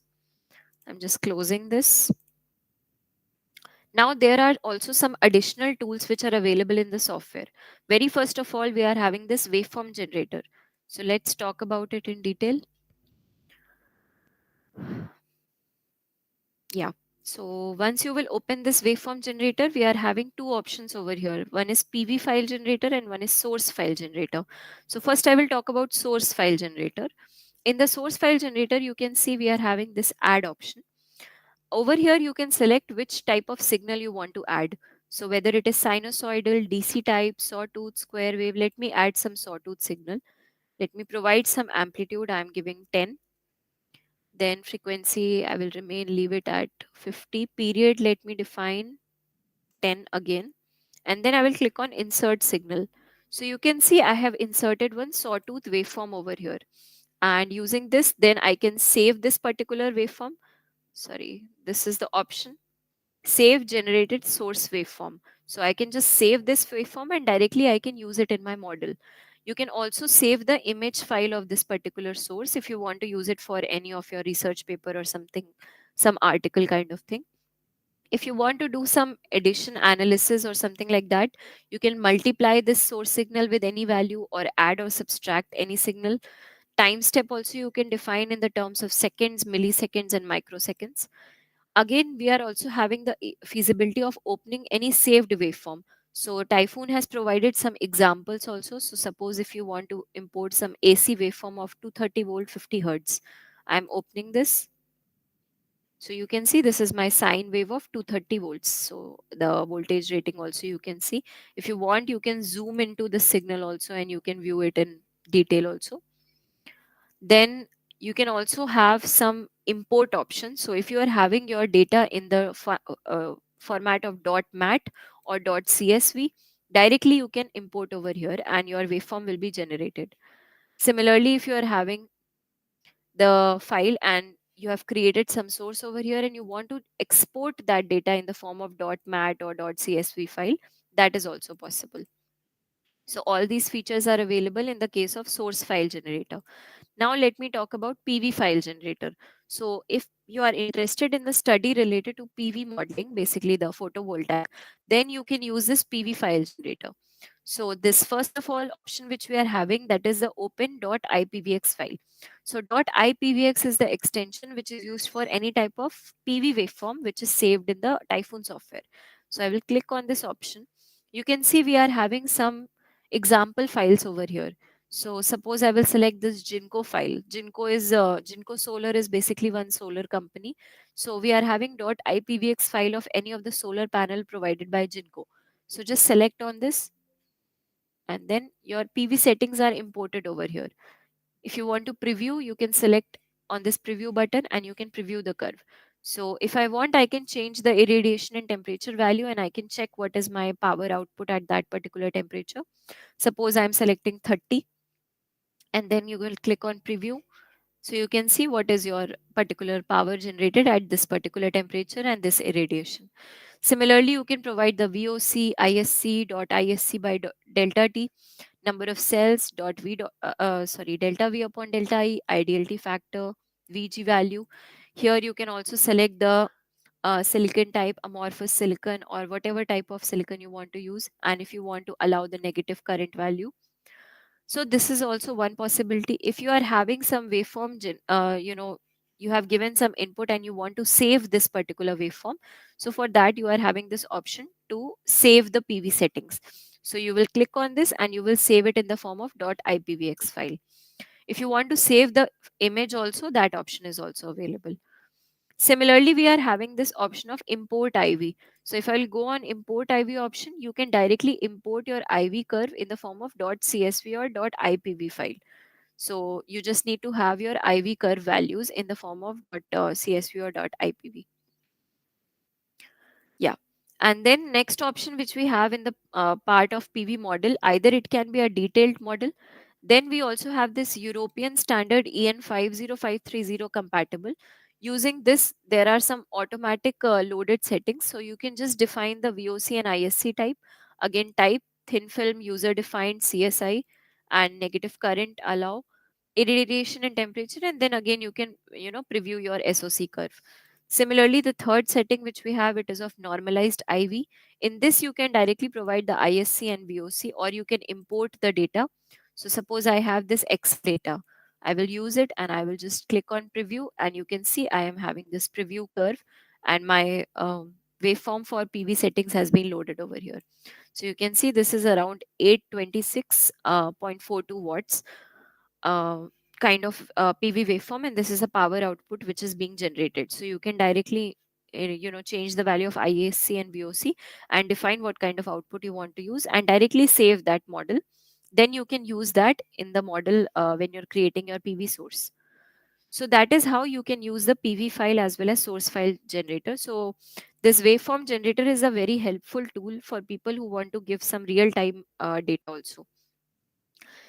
I'm just closing this. Now there are also some additional tools which are available in the software. Very first of all, we are having this waveform generator. So let's talk about it in detail. Yeah. So once you will open this waveform generator, we are having two options over here. One is PV file generator and one is source file generator. So first I will talk about source file generator. In the source file generator, you can see we are having this add option. Over here, you can select which type of signal you want to add. So whether it is sinusoidal, DC type, sawtooth, square wave, let me add some sawtooth signal. Let me provide some amplitude. I am giving 10. Then frequency, I will leave it at 50. Period, let me define 10 again. And then I will click on insert signal. So you can see I have inserted one sawtooth waveform over here. And using this, then I can save this particular waveform. Sorry, this is the option. Save generated source waveform. So I can just save this waveform and directly I can use it in my model. You can also save the image file of this particular source if you want to use it for any of your research paper or something, some article kind of thing. If you want to do some addition analysis or something like that, you can multiply this source signal with any value or add or subtract any signal. Time step also you can define in the terms of seconds, milliseconds, and microseconds. Again, we are also having the feasibility of opening any saved waveform. So Typhoon has provided some examples also. So suppose if you want to import some AC waveform of 230 volt 50 hertz, I'm opening this. So you can see this is my sine wave of 230 volts. So the voltage rating also you can see. If you want, you can zoom into the signal also and you can view it in detail also. Then you can also have some import options. So if you are having your data in the format of .mat or .csv, directly you can import over here and your waveform will be generated. Similarly, if you are having the file and you have created some source over here and you want to export that data in the form of .mat or .csv file, that is also possible. So all these features are available in the case of source file generator. Now let me talk about PV file generator. So if you are interested in the study related to PV modeling, basically the photovoltaic, then you can use this PV file generator. So this first of all option which we are having, that is the open.ipvx file. So .ipvx is the extension which is used for any type of PV waveform which is saved in the Typhoon software. So I will click on this option. You can see we are having some example files over here. So suppose I will select this Jinko file. Jinko Solar is basically one solar company. So we are having .ipvx file of any of the solar panel provided by Jinko. So just select on this and then your PV settings are imported over here. If you want to preview, you can select on this preview button and you can preview the curve. So if I want, I can change the irradiation and temperature value, and I can check what is my power output at that particular temperature. Suppose I'm selecting 30, and then you will click on preview. So you can see what is your particular power generated at this particular temperature and this irradiation. Similarly, you can provide the VOC, ISC, dot ISC by delta T, number of cells, dot V, delta V upon delta I, ideality factor, VG value. Here you can also select the silicon type, amorphous silicon, or whatever type of silicon you want to use, and if you want to allow the negative current value. So this is also one possibility. If you are having some waveform, you have given some input and you want to save this particular waveform. So for that, you are having this option to save the PV settings. So you will click on this and you will save it in the form of .ipvx file. If you want to save the image also, that option is also available. Similarly, we are having this option of import IV. So if I'll go on import IV option, you can directly import your IV curve in the form of .csv or .ipv file. So you just need to have your IV curve values in the form of .csv or .ipv. Yeah. And then next option which we have in the part of PV model, either it can be a detailed model. Then we also have this European standard EN 50530 compatible. Using this, there are some automatic loaded settings. So you can just define the VOC and ISC type. Again, type, thin film, user defined, CSI, and negative current allow, irradiation and temperature, and then again you can preview your SOC curve. Similarly, the third setting which we have, it is of normalized IV. In this, you can directly provide the ISC and VOC, or you can import the data. So suppose I have this X data. I will use it and I will just click on preview, and you can see I am having this preview curve, and my waveform for PV settings has been loaded over here. So you can see this is around 826.42 watts uh, kind of PV waveform, and this is a power output which is being generated. So you can directly change the value of ISC and VOC and define what kind of output you want to use and directly save that model. Then you can use that in the model when you're creating your PV source. So that is how you can use the PV file as well as source file generator. So this waveform generator is a very helpful tool for people who want to give some real time data also.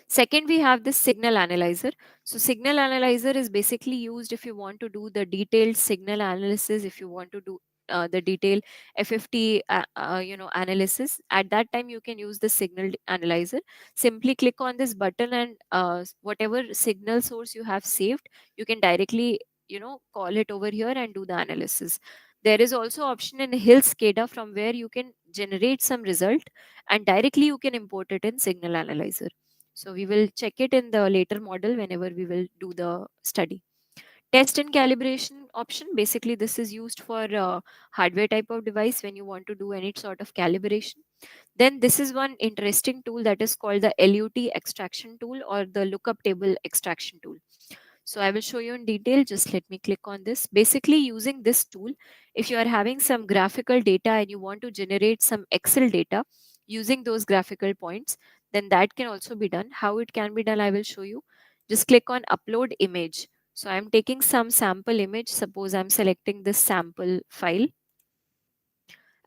Second, we have this signal analyzer. So signal analyzer is basically used if you want to do the detailed signal analysis, if you want to do the detailed FFT analysis. At that time, you can use the signal analyzer. Simply click on this button, and whatever signal source you have saved, you can directly call it over here and do the analysis. There is also option in Hil SCADA from where you can generate some result and directly you can import it in signal analyzer. So we will check it in the later model whenever we will do the study. Test and calibration option. Basically, this is used for hardware type of device when you want to do any sort of calibration. Then this is one interesting tool that is called the LUT extraction tool or the lookup table extraction tool. So I will show you in detail. Just let me click on this. Basically, using this tool, if you are having some graphical data and you want to generate some Excel data using those graphical points, then that can also be done. How it can be done, I will show you. Just click on upload image. So I'm taking some sample image. Suppose I'm selecting this sample file.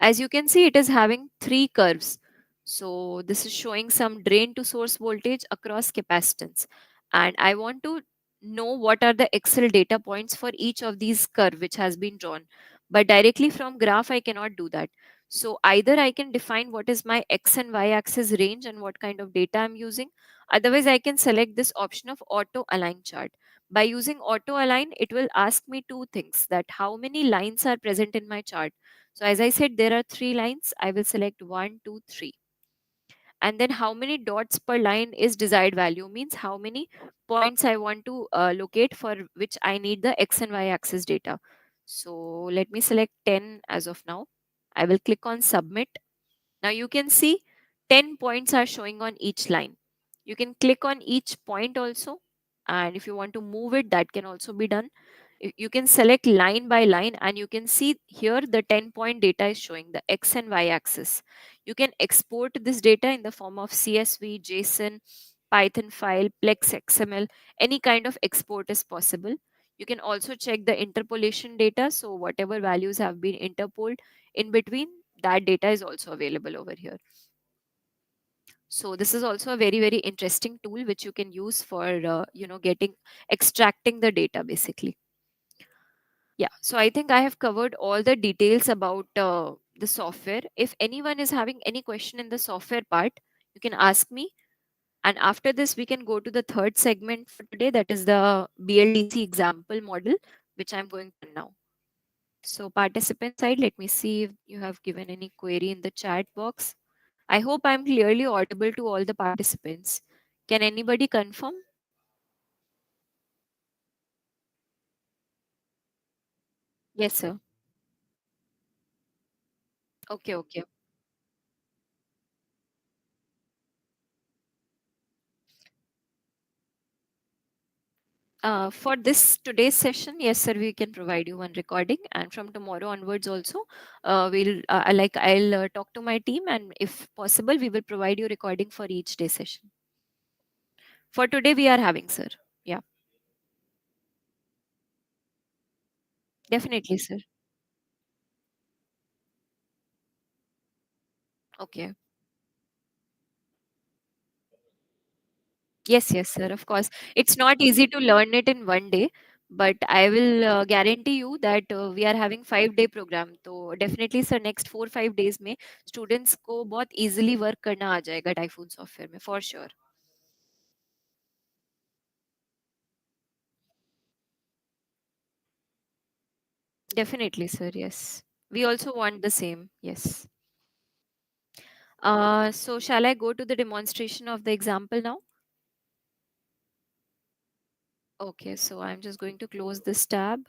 As you can see, it is having three curves. So this is showing some drain to source voltage across capacitance. And I want to know what are the Excel data points for each of these curve which has been drawn. But directly from graph, I cannot do that. So either I can define what is my X and Y axis range and what kind of data I'm using. Otherwise, I can select this option of auto align chart. By using auto align, it will ask me two things, that how many lines are present in my chart. So as I said, there are three lines. I will select one, two, three. And then how many dots per line is desired value, means how many points I want to locate for which I need the X and Y axis data. So let me select 10 as of now. I will click on submit. Now you can see 10 points are showing on each line. You can click on each point also. And if you want to move it, that can also be done. you can select line by line, and you can see here the 10-point data is showing the X and Y axis. You can export this data in the form of CSV, JSON, Python file, Plex XML. Any kind of export is possible. You can also check the interpolation data. So whatever values have been interpoled in between, that data is also available over here. So this is also a very, very interesting tool which you can use for getting extracting the data basically. Yeah, so I think I have covered all the details about the software. If anyone is having any question in the software part, you can ask me. And after this, we can go to the third segment for today, that is the BLDC example model, which I'm going to now. So participant side, let me see if you have given any query in the chat box. I hope I'm clearly audible to all the participants. Can anybody confirm? Yes, sir. Okay, okay. For this today's session, yes, sir, we can provide you one recording, and from tomorrow onwards also, I'll talk to my team, and if possible, we will provide you recording for each day session. For today, we are having, sir. Yeah, definitely, sir. Okay. Yes, yes, sir. Of course, it's not easy to learn it in one day, but I will guarantee you that we are having 5 day program. So definitely, sir, next 4 5 days में students को बहुत easily work करना आ जाएगा Typhoon software में for sure. Definitely, sir. Yes. We also want the same. Yes. So shall I go to the demonstration of the example now? Okay, so I'm just going to close this tab.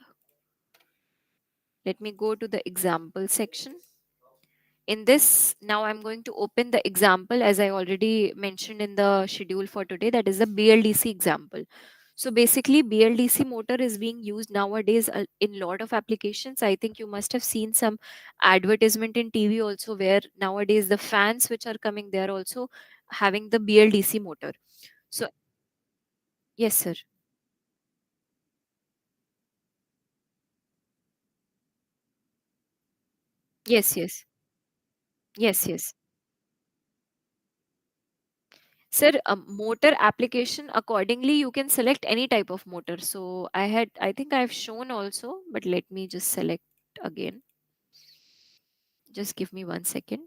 Let me go to the example section. In this, now I'm going to open the example as I already mentioned in the schedule for today. That is the BLDC example. So basically, BLDC motor is being used nowadays in lot of applications. I think you must have seen some advertisement in TV also, where nowadays the fans which are coming, they are also having the BLDC motor. So yes, sir. Yes, yes, yes, yes. Sir, a motor application accordingly, you can select any type of motor. So I think I've shown also, but let me just select again. Just give me 1 second.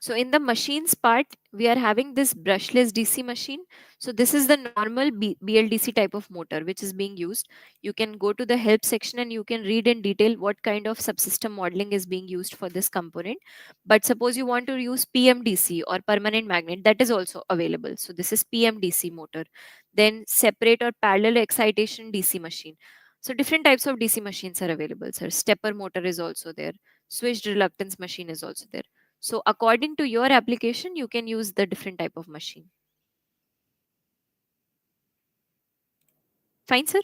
So in the machines part, we are having this brushless DC machine. So this is the normal BLDC type of motor which is being used. You can go to the help section and you can read in detail what kind of subsystem modeling is being used for this component. But suppose you want to use PMDC or permanent magnet, that is also available. So this is PMDC motor. Then separate or parallel excitation DC machine. So different types of DC machines are available, sir. Stepper motor is also there. Switched reluctance machine is also there. So according to your application, you can use the different type of machine. Fine, sir?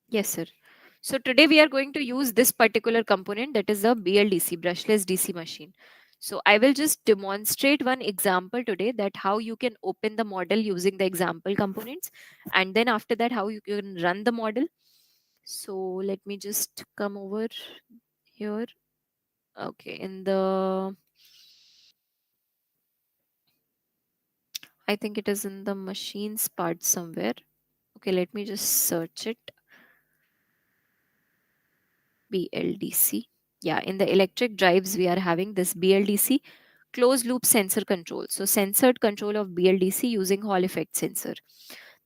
Yes, sir. So today we are going to use this particular component, that is the BLDC, brushless DC machine. So I will just demonstrate one example today, that how you can open the model using the example components, and then after that how you can run the model. So let me just come over here. Okay, in the, I think it is in the machines part somewhere. Okay, let me just search it. BLDC. Yeah, in the electric drives, we are having this BLDC closed loop sensor control. So, censored control of BLDC using Hall effect sensor.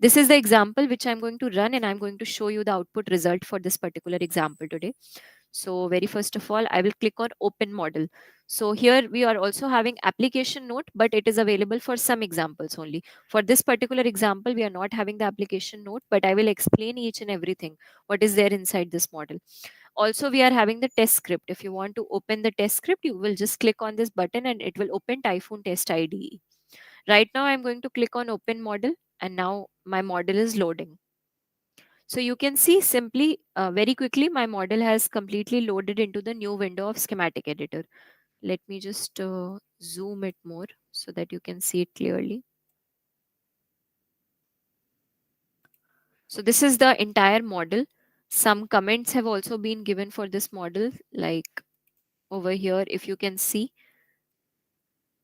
This is the example which I'm going to run, and I'm going to show you the output result for this particular example today. So very first of all, I will click on open model. So here we are also having application note, but it is available for some examples only. For this particular example, we are not having the application note, but I will explain each and everything, what is there inside this model. Also, we are having the test script. If you want to open the test script, you will just click on this button and it will open Typhoon Test IDE. Right now I'm going to click on open model, and now my model is loading. So you can see simply, very quickly, my model has completely loaded into the new window of schematic editor. Let me just zoom it more so that you can see it clearly. So this is the entire model. Some comments have also been given for this model, like over here, if you can see,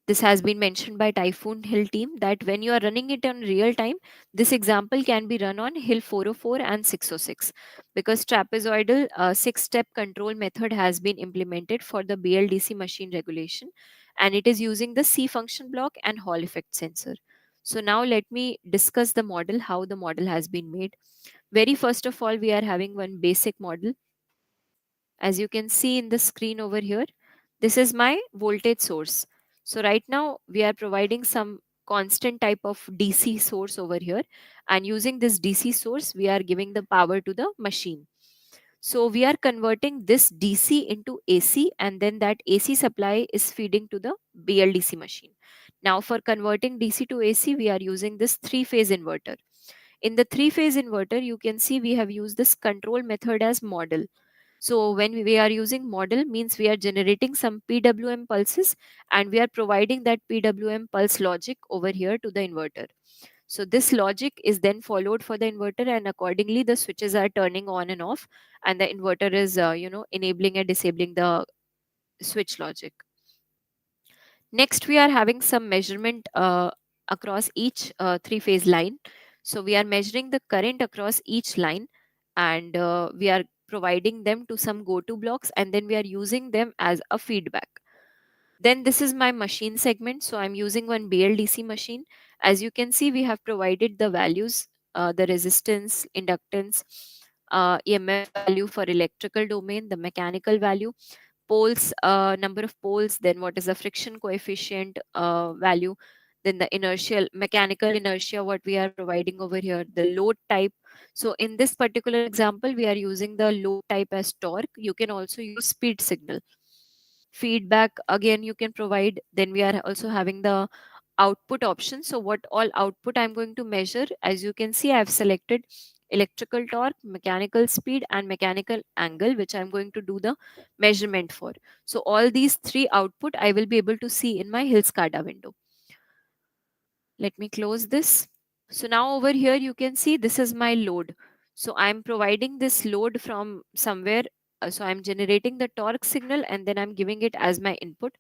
this has been mentioned by Typhoon Hill team that when you are running it on real time, this example can be run on Hill 404 and 606, because trapezoidal six-step control method has been implemented for the BLDC machine regulation, and it is using the C function block and Hall effect sensor. So now let me discuss the model, how the model has been made. Very first of all, we are having one basic model. As you can see in the screen over here, this is my voltage source. So right now we are providing some constant type of DC source over here, and using this DC source we are giving the power to the machine. So we are converting this DC into AC, and then that AC supply is feeding to the BLDC machine. Now for converting DC to AC, we are using this three-phase inverter. In the three-phase inverter, you can see we have used this control method as model. So when we are using model, means we are generating some PWM pulses, and we are providing that PWM pulse logic over here to the inverter. So this logic is then followed for the inverter, and accordingly the switches are turning on and off, and the inverter is enabling and disabling the switch logic. Next, we are having some measurement across each three-phase line. So we are measuring the current across each line, and we are providing them to some go-to blocks, and then we are using them as a feedback. Then this is my machine segment. So I'm using one BLDC machine. As you can see, we have provided the values, the resistance, inductance, EMF value for electrical domain, the mechanical value, poles, number of poles, then what is the friction coefficient value, then the inertial mechanical inertia what we are providing over here, the load type. So in this particular example we are using the load type as torque. You can also use speed signal. Feedback again you can provide. Then we are also having the output option. So what all output I'm going to measure, as you can see, I have selected electrical torque, mechanical speed, and mechanical angle, which I'm going to do the measurement for. So all these three output I will be able to see in my Hill SCADA window. Let me close this. So now over here you can see this is my load. So I'm providing this load from somewhere. So I'm generating the torque signal, and then I'm giving it as my input.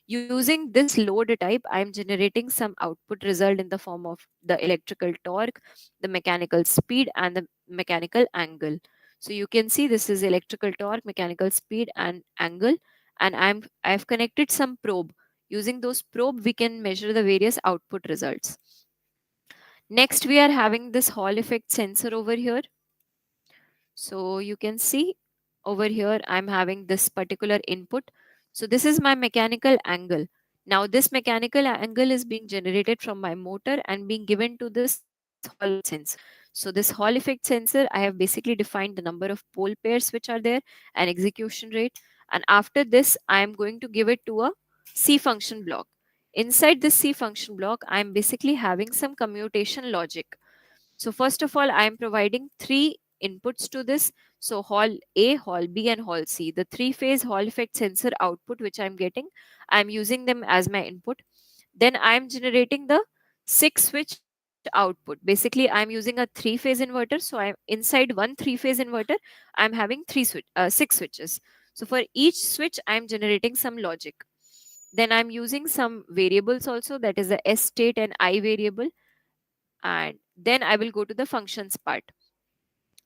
Using this load type, I'm generating some output result in the form of the electrical torque, the mechanical speed, and the mechanical angle. So you can see this is electrical torque, mechanical speed, and angle. And I've connected some probe. Using those probe, we can measure the various output results. Next, we are having this Hall effect sensor over here. So you can see over here, I'm having this particular input. So this is my mechanical angle. Now this mechanical angle is being generated from my motor and being given to this Hall effect sensor. So this Hall effect sensor, I have basically defined the number of pole pairs which are there and execution rate. And after this, I am going to give it to a C function block. Inside this C function block, I am basically having some commutation logic. So first of all, I am providing three inputs to this. So Hall A, Hall B, and Hall C. The three-phase Hall effect sensor output which I'm getting, I'm using them as my input. Then I'm generating the six switch output. Basically, I'm using a three-phase inverter. So I'm inside one three-phase inverter, I'm having six switches. So for each switch, I'm generating some logic. Then I'm using some variables also, that is the S state and I variable, and then I will go to the functions part.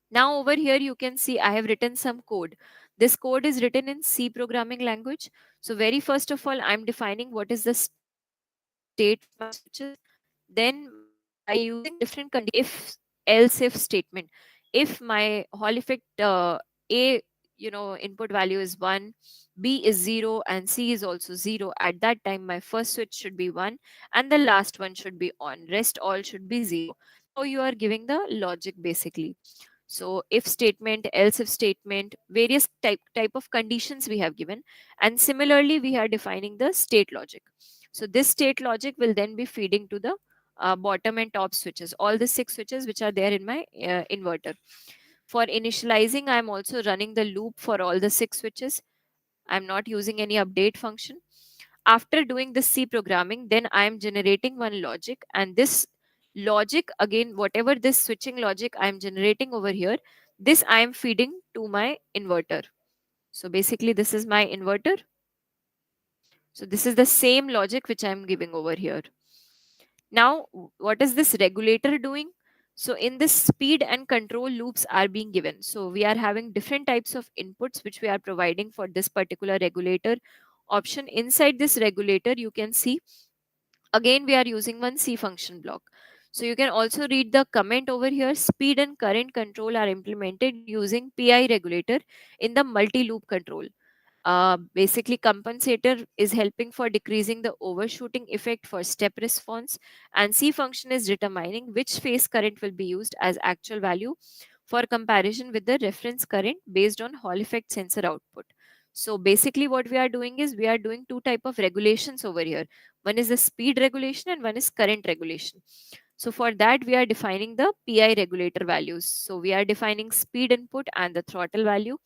Now over here you can see I have written some code. This code is written in C programming language. So very first of all, I'm defining what is the state of my switches. Then by using different if else if statement. If my Hall effect A input value is 1, B is 0, and C is also 0, at that time my first switch should be 1 and the last one should be on. Rest all should be 0. How you are giving the logic basically. So if statement, else if statement, various type of conditions we have given, and similarly we are defining the state logic. So this state logic will then be feeding to the bottom and top switches, all the 6 switches which are there in my inverter. For initializing, I'm also running the loop for all the 6 switches. I'm not using any update function. After doing the C programming, then I am generating one logic, and this logic, again, whatever this switching logic I am generating over here, this I am feeding to my inverter. So basically, this is my inverter. So this is the same logic which I am giving over here. Now, what is this regulator doing? So in this, speed and control loops are being given. So we are having different types of inputs which we are providing for this particular regulator option. Inside this regulator, you can see, again, we are using one C function block. So you can also read the comment over here. Speed and current control are implemented using PI regulator in the multi-loop control. Basically, compensator is helping for decreasing the overshooting effect for step response, and C function is determining which phase current will be used as actual value for comparison with the reference current based on Hall effect sensor output. So basically, what we are doing is we are doing two type of regulations over here. One is the speed regulation and one is current regulation. So for that, we are defining the PI regulator values. So we are defining speed input and the throttle value.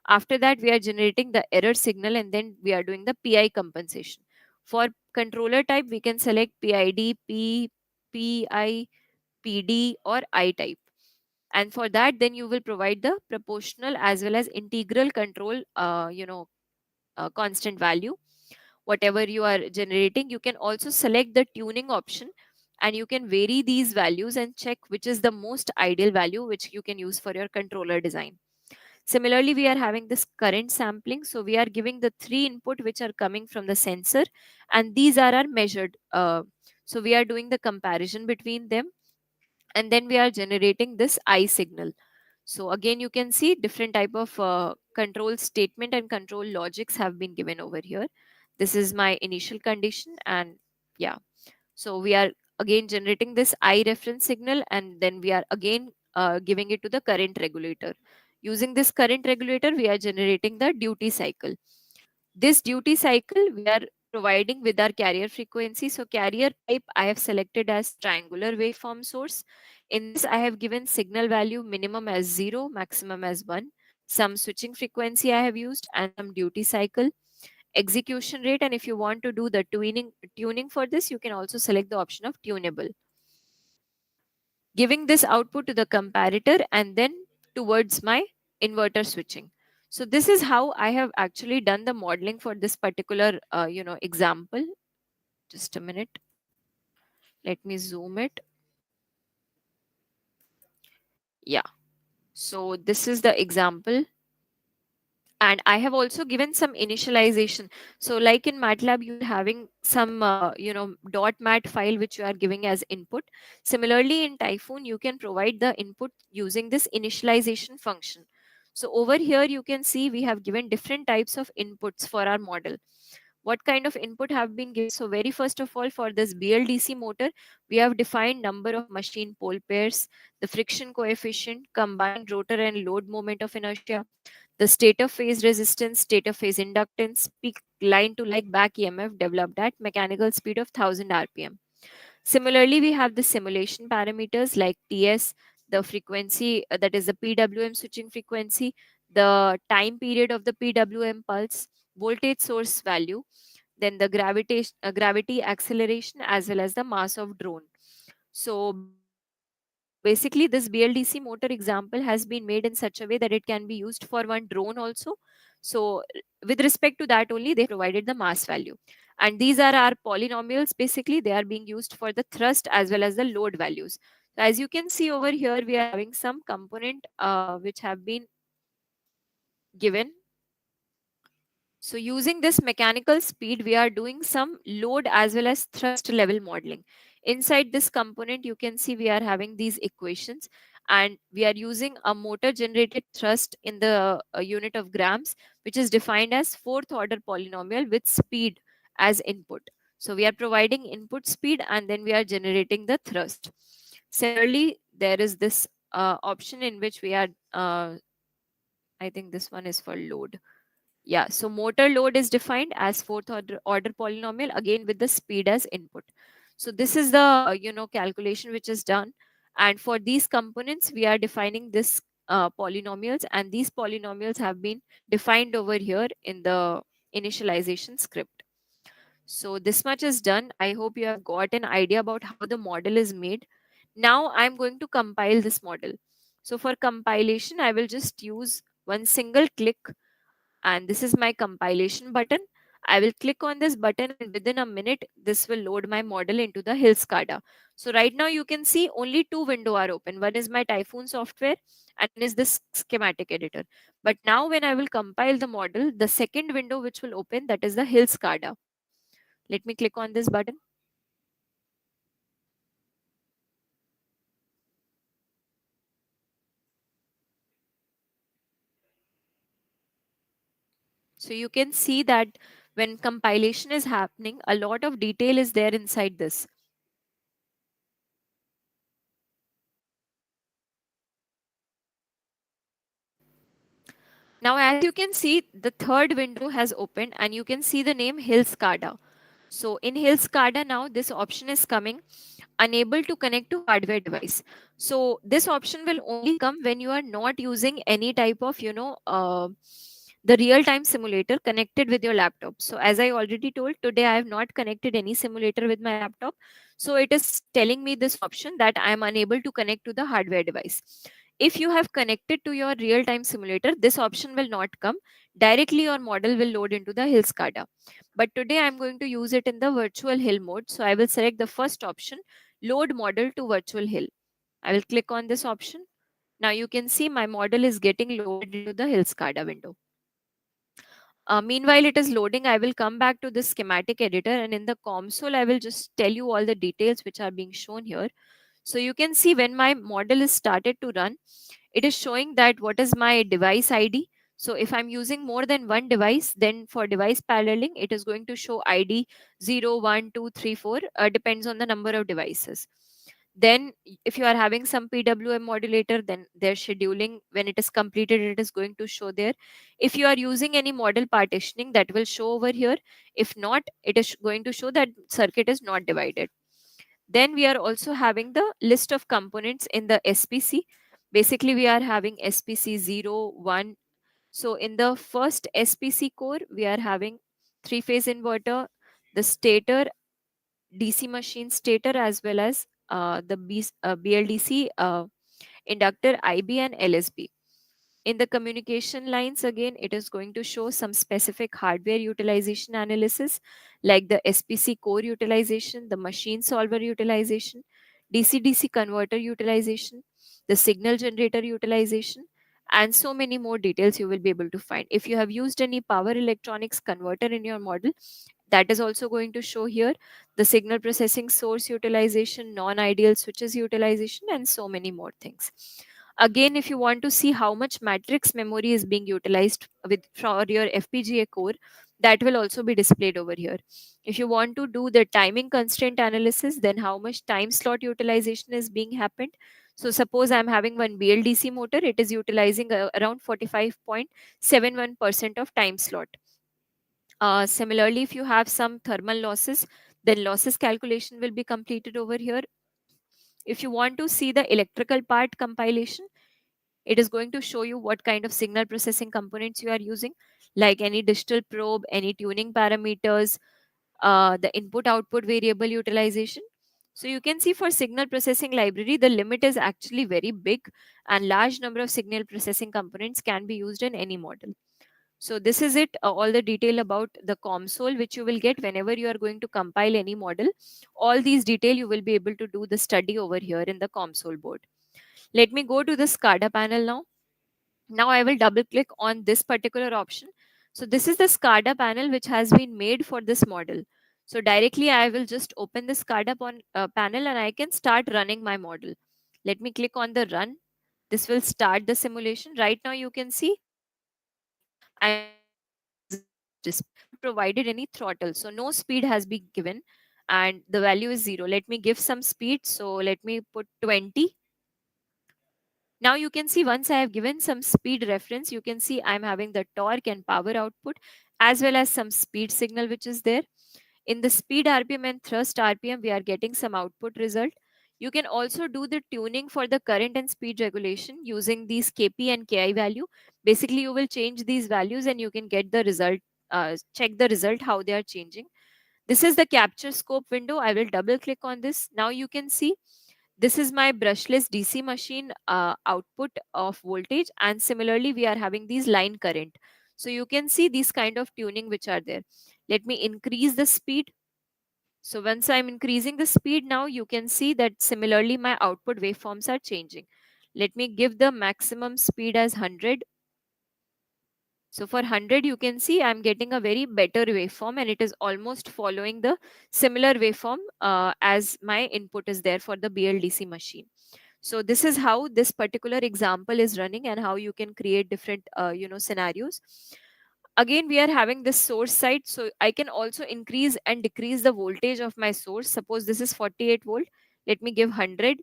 After that, we are generating the error signal, and then we are doing the PI compensation. For controller type, we can select PID, PI, PD, or I type. And for that, then you will provide the proportional as well as integral control, constant value. Whatever you are generating, you can also select the tuning option, and you can vary these values and check which is the most ideal value which you can use for your controller design. Similarly, we are having this current sampling. So we are giving the three input which are coming from the sensor, and these are our measured. So we are doing the comparison between them, and then we are generating this I signal. So again, you can see different type of control statement and control logics have been given over here. This is my initial condition, and yeah. So we are again generating this I reference signal, and then we are again giving it to the current regulator. Using this current regulator, we are generating the duty cycle. This duty cycle we are providing with our carrier frequency. So carrier type I have selected as triangular waveform source. In this, I have given signal value minimum as 0, maximum as 1. Some switching frequency I have used, and some duty cycle, execution rate, and if you want to do the tuning for this, you can also select the option of tunable. Giving this output to the comparator and then towards my inverter switching. So this is how I have actually done the modeling for this particular example. Just a minute, let me zoom it. Yeah, so this is the example, and I have also given some initialization. So like in MATLAB, you are having some .mat file which you are giving as input. Similarly, in Typhoon, you can provide the input using this initialization function. So over here, you can see we have given different types of inputs for our model. What kind of input have been given? So very first of all, for this BLDC motor, we have defined number of machine pole pairs, the friction coefficient, combined rotor and load moment of inertia, the state of phase resistance, state of phase inductance, peak line to like back EMF developed at mechanical speed of 1000 RPM. Similarly, we have the simulation parameters like TS, the frequency, that is the PWM switching frequency, the time period of the PWM pulse, voltage source value, then the gravity acceleration, as well as the mass of drone. So basically, this BLDC motor example has been made in such a way that it can be used for one drone also. So with respect to that only, they have provided the mass value. And these are our polynomials. Basically, they are being used for the thrust as well as the load values. So as you can see over here, we are having some component which have been given. So using this mechanical speed, we are doing some load as well as thrust level modeling. Inside this component, you can see we are having these equations, and we are using a motor generated thrust in the unit of grams, which is defined as fourth order polynomial with speed as input. So we are providing input speed, and then we are generating the thrust. Similarly, there is this option in which we are, I think this one is for load. Yeah, so motor load is defined as fourth order polynomial, again with the speed as input. So this is the calculation which is done, and for these components we are defining this polynomials, and these polynomials have been defined over here in the initialization script. So this much is done. I hope you have got an idea about how the model is made. Now I'm going to compile this model. So for compilation, I will just use one single click, and this is my compilation button. I will click on this button, and within a minute this will load my model into the Hill SCADA. So right now you can see only two windows are open. One is my Typhoon software and is this schematic editor. But now when I will compile the model, the second window which will open, that is the Hill SCADA. Let me click on this button. So you can see that when compilation is happening, a lot of detail is there inside this. Now, as you can see, the third window has opened and you can see the name Hill SCADA. So in Hill SCADA now, this option is coming, unable to connect to hardware device. So this option will only come when you are not using any type of, the real time simulator connected with your laptop. So as I already told, today I have not connected any simulator with my laptop. So it is telling me this option that I am unable to connect to the hardware device. If you have connected to your real time simulator, this option will not come. Directly your model will load into the Hill SCADA. But today I'm going to use it in the virtual hill mode. So I will select the first option, load model to virtual hill. I will click on this option. Now you can see my model is getting loaded into the Hill SCADA window. Meanwhile, it is loading. I will come back to the schematic editor, and in the console, I will just tell you all the details which are being shown here. So you can see when my model is started to run, it is showing that what is my device ID. So if I'm using more than one device, then for device paralleling, it is going to show ID 0, 1, 2, 3, 4, depends on the number of devices. Then if you are having some PWM modulator, then their scheduling, when it is completed, it is going to show there. If you are using any model partitioning, that will show over here. If not, it is going to show that circuit is not divided. Then we are also having the list of components in the SPC. Basically, we are having SPC 0, 1. So in the first SPC core, we are having three-phase inverter, the stator, DC machine stator, as well as BLDC inductor IB and LSB. In the communication lines, again, it is going to show some specific hardware utilization analysis like the SPC core utilization, the machine solver utilization, DC-DC converter utilization, the signal generator utilization, and so many more details you will be able to find. If you have used any power electronics converter in your model, that is also going to show here, the signal processing source utilization, non-ideal switches utilization, and so many more things. Again, if you want to see how much matrix memory is being utilized with for your FPGA core, that will also be displayed over here. If you want to do the timing constraint analysis, then how much time slot utilization is being happened. So suppose I'm having one BLDC motor, it is utilizing around 45.71% of time slot. Similarly, if you have some thermal losses, then losses calculation will be completed over here. If you want to see the electrical part compilation, it is going to show you what kind of signal processing components you are using, like any digital probe, any tuning parameters, the input output variable utilization. So you can see for signal processing library, the limit is actually very big, and large number of signal processing components can be used in any model. So this is it, all the detail about the console which you will get whenever you are going to compile any model. All these detail you will be able to do the study over here in the console board. Let me go to the SCADA panel now. Now I will double click on this particular option. So this is the SCADA panel which has been made for this model. So directly I will just open the SCADA panel and I can start running my model. Let me click on the run. This will start the simulation. Right now you can see I am provided any throttle. So no speed has been given and the value is 0. Let me give some speed. So let me put 20. Now you can see once I have given some speed reference, you can see I'm having the torque and power output as well as some speed signal which is there. In the speed RPM and thrust RPM, we are getting some output result. You can also do the tuning for the current and speed regulation using these KP and KI value. Basically, you will change these values and you can get the result, check the result, how they are changing. This is the capture scope window. I will double click on this. Now you can see this is my brushless DC machine output of voltage, and similarly we are having these line current. So you can see these kind of tuning which are there. Let me increase the speed. So once I'm increasing the speed, now you can see that similarly my output waveforms are changing. Let me give the maximum speed as 100. So for 100, you can see I'm getting a very better waveform, and it is almost following the similar waveform as my input is there for the BLDC machine. So this is how this particular example is running and how you can create different scenarios. Again, we are having this source side, so I can also increase and decrease the voltage of my source. Suppose this is 48 volt, let me give 100.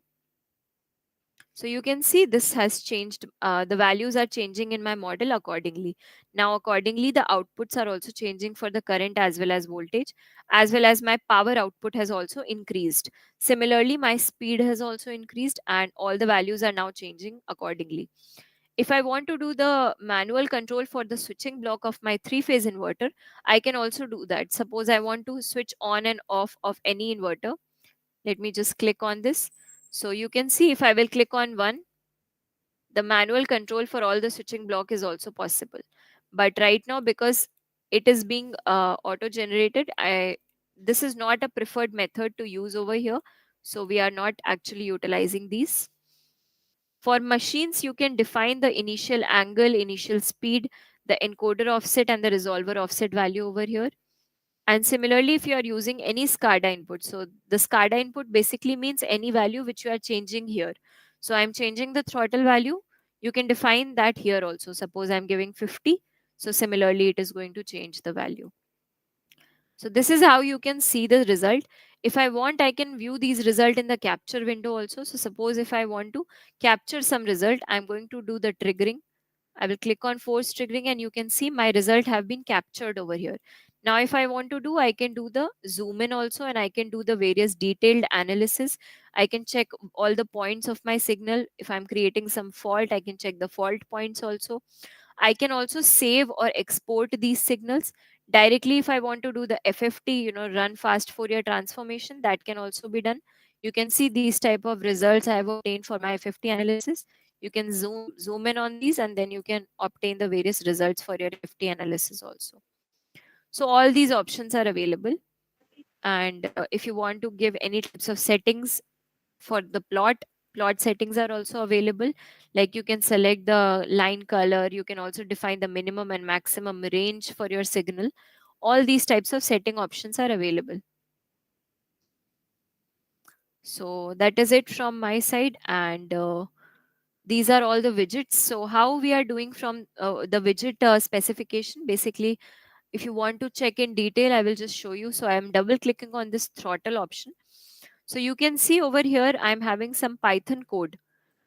So you can see this has changed. The values are changing in my model accordingly. Now accordingly, the outputs are also changing for the current as well as voltage, as well as my power output has also increased. Similarly, my speed has also increased and all the values are now changing accordingly. If I want to do the manual control for the switching block of my three-phase inverter, I can also do that. Suppose I want to switch on and off of any inverter. Let me just click on this. So you can see if I will click on one, the manual control for all the switching block is also possible. But right now, because it is being auto generated, I this is not a preferred method to use over here. So we are not actually utilizing these. For machines, you can define the initial angle, initial speed, the encoder offset and the resolver offset value over here. And similarly, if you are using any SCADA input, so the SCADA input basically means any value which you are changing here. So I'm changing the throttle value. You can define that here also. Suppose I'm giving 50. So similarly, it is going to change the value. So this is how you can see the result. If I want, I can view these result in the capture window also. So suppose if I want to capture some result, I'm going to do the triggering. I will click on force triggering and you can see my result have been captured over here. Now, if I want to do, I can do the zoom in also and I can do the various detailed analysis. I can check all the points of my signal. If I'm creating some fault, I can check the fault points also. I can also save or export these signals directly. If I want to do the FFT, run fast Fourier transformation, that can also be done. You can see these type of results I have obtained for my FFT analysis. You can zoom in on these and then you can obtain the various results for your FFT analysis also. So all these options are available. And if you want to give any types of settings for the plot settings are also available. Like you can select the line color, you can also define the minimum and maximum range for your signal. All these types of setting options are available. So that is it from my side, and these are all the widgets. So how we are doing from the widget specification, basically if you want to check in detail, I will just show you. So I am double clicking on this throttle option. So you can see over here I'm having some Python code.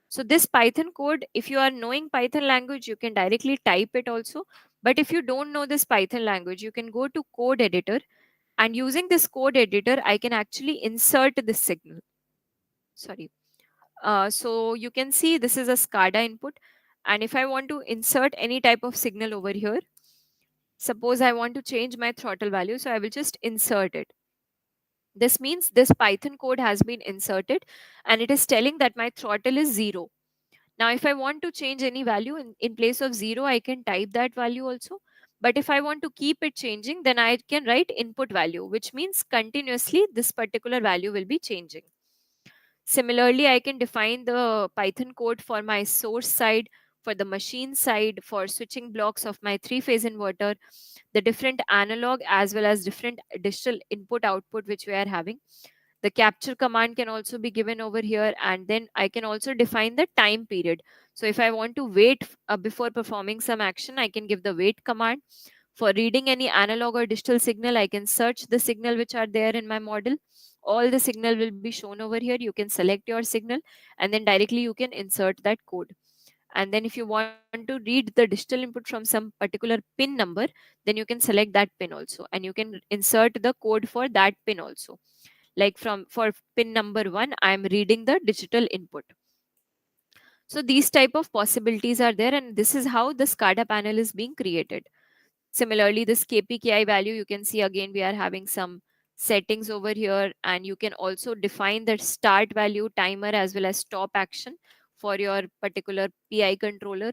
So this Python code, if you are knowing Python language, you can directly type it also. But if you don't know this Python language, you can go to code editor, and using this code editor, I can actually insert this signal. Sorry. So you can see this is a SCADA input. And if I want to insert any type of signal over here, suppose I want to change my throttle value, so I will just insert it. This means this Python code has been inserted and it is telling that my throttle is 0. Now, if I want to change any value in place of 0, I can type that value also. But if I want to keep it changing, then I can write input value, which means continuously this particular value will be changing. Similarly, I can define the Python code for my source side, for the machine side, for switching blocks of my three-phase inverter, the different analog as well as different digital input output which we are having. The capture command can also be given over here, and then I can also define the time period. So if I want to wait before performing some action, I can give the wait command. For reading any analog or digital signal, I can search the signal which are there in my model. All the signal will be shown over here. You can select your signal, and then directly you can insert that code. And then if you want to read the digital input from some particular pin number, then you can select that pin also, and you can insert the code for that pin also. Like for pin number 1, I am reading the digital input. So these type of possibilities are there, and this is how the SCADA panel is being created. Similarly, this KPKI value, you can see again we are having some settings over here, and you can also define the start value, timer, as well as stop action for your particular PI controller.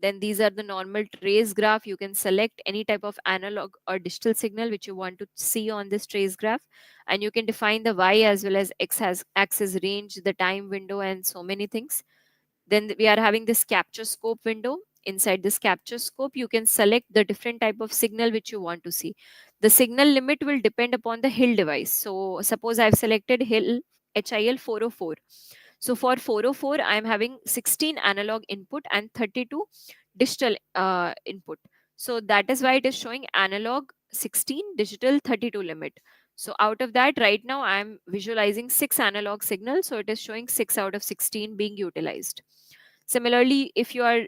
Then these are the normal trace graph. You can select any type of analog or digital signal which you want to see on this trace graph, and you can define the Y as well as X has axis range, the time window, and so many things. Then we are having this capture scope window. Inside this capture scope, you can select the different type of signal which you want to see. The signal limit will depend upon the Hill device. So suppose I've selected Hill HIL 404. So for 404, I am having 16 analog input and 32 digital input. So that is why it is showing analog 16, digital 32 limit. So out of that, right now I am visualizing 6 analog signals. So it is showing 6 out of 16 being utilized. Similarly, if you are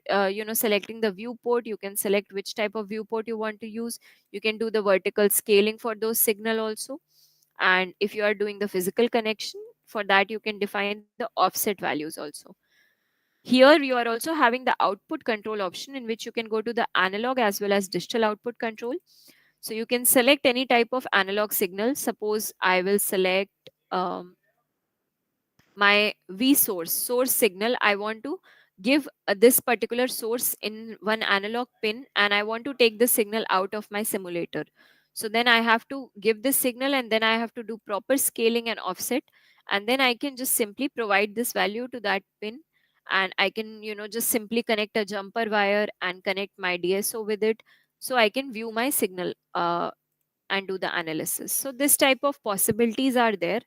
selecting the viewport, you can select which type of viewport you want to use. You can do the vertical scaling for those signal also. And if you are doing the physical connection, for that you can define the offset values also. Here you are also having the output control option, in which you can go to the analog as well as digital output control. So you can select any type of analog signal. Suppose I will select my V source signal. I want to give this particular source in one analog pin, and I want to take the signal out of my simulator. So then I have to give this signal, and then I have to do proper scaling and offset, and then I can just simply provide this value to that pin, and I can just simply connect a jumper wire and connect my DSO with it, so I can view my signal and do the analysis. So this type of possibilities are there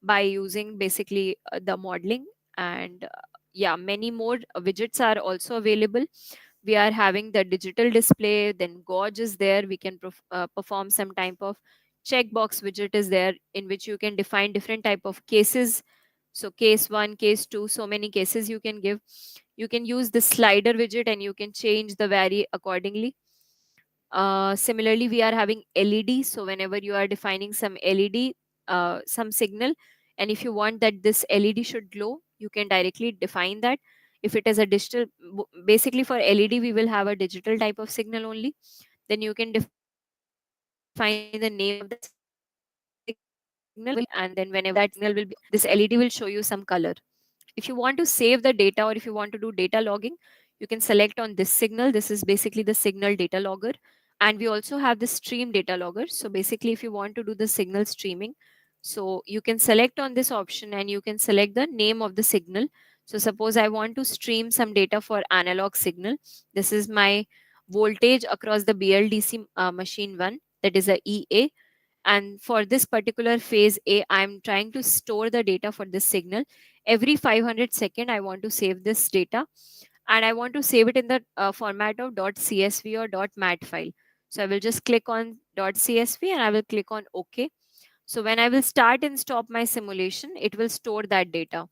by using basically the modeling. And yeah, many more widgets are also available. We are having the digital display, then gauge is there. We can perform some type of checkbox widget is there, in which you can define different type of cases. So case 1, case 2, so many cases you can give. You can use the slider widget, and you can change the vary accordingly. Similarly, we are having LED. So whenever you are defining some LED, some signal, and if you want that this LED should glow, you can directly define that. If it is a digital, basically for LED, we will have a digital type of signal only. Then you can define the name of the signal, and then whenever that signal will be, this LED will show you some color. If you want to save the data, or if you want to do data logging, you can select on this signal. This is basically the signal data logger. And we also have the stream data logger. So basically, if you want to do the signal streaming, so you can select on this option, and you can select the name of the signal. So suppose I want to stream some data for analog signal. This is my voltage across the BLDC machine 1, that is a EA. And for this particular phase A, I'm trying to store the data for this signal. Every 500 second, I want to save this data, and I want to save it in the format of .csv or .mat file. So I will just click on .csv, and I will click on OK. So when I will start and stop my simulation, it will store that data.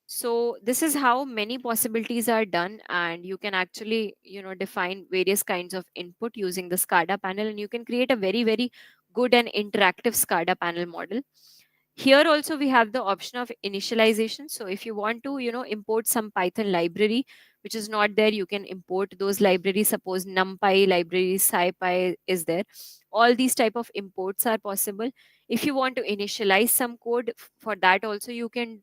So this is how many possibilities are done, and you can actually define various kinds of input using the SCADA panel, and you can create a very, very good and interactive SCADA panel model. Here also we have the option of initialization. So if you want to import some Python library which is not there, you can import those libraries. Suppose NumPy library, SciPy is there. All these type of imports are possible. If you want to initialize some code, for that also you can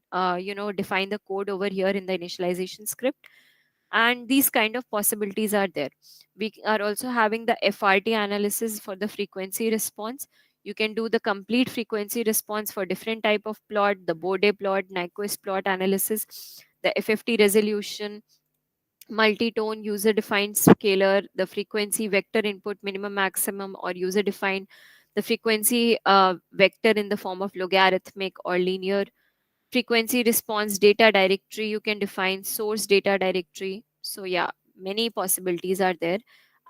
define the code over here in the initialization script. And these kind of possibilities are there. We are also having the FRT analysis for the frequency response. You can do the complete frequency response for different type of plot, the Bode plot, Nyquist plot analysis, the FFT resolution, multi-tone, user defined scalar, the frequency vector input minimum maximum, or user defined, the frequency vector in the form of logarithmic or linear, frequency response data directory. You can define source data directory. So yeah, many possibilities are there.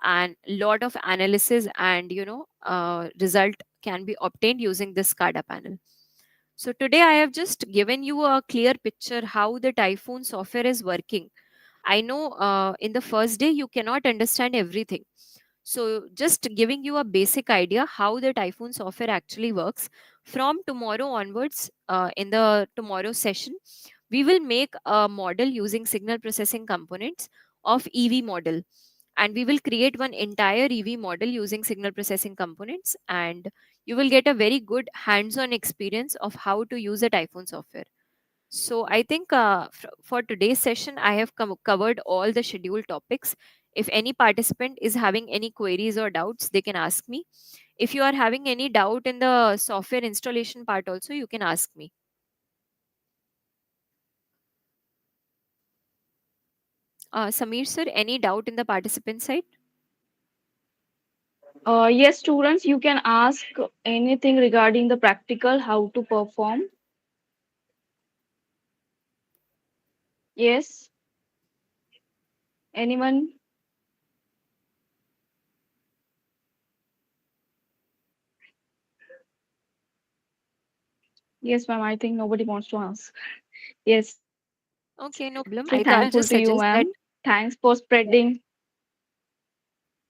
and lot of analysis and result can be obtained using this SCADA panel. So today I have just given you a clear picture how the Typhoon software is working. I know in the first day you cannot understand everything. So just giving you a basic idea how the Typhoon software actually works. From tomorrow onwards, in the tomorrow session, we will make a model using signal processing components of EV model, and we will create one entire EV model using signal processing components, and you will get a very good hands-on experience of how to use the Typhoon software. So I think for today's session, I have covered all the scheduled topics. If any participant is having any queries or doubts, they can ask me. If you are having any doubt in the software installation part also, you can ask me. Samir sir, any doubt in the participant side? Yes, students, you can ask anything regarding the practical, how to perform. Yes, anyone? Yes, ma'am. I think nobody wants to ask. Yes, Okay, no still problem. thankful I'll to just you, suggest ma'am. that Thanks for spreading.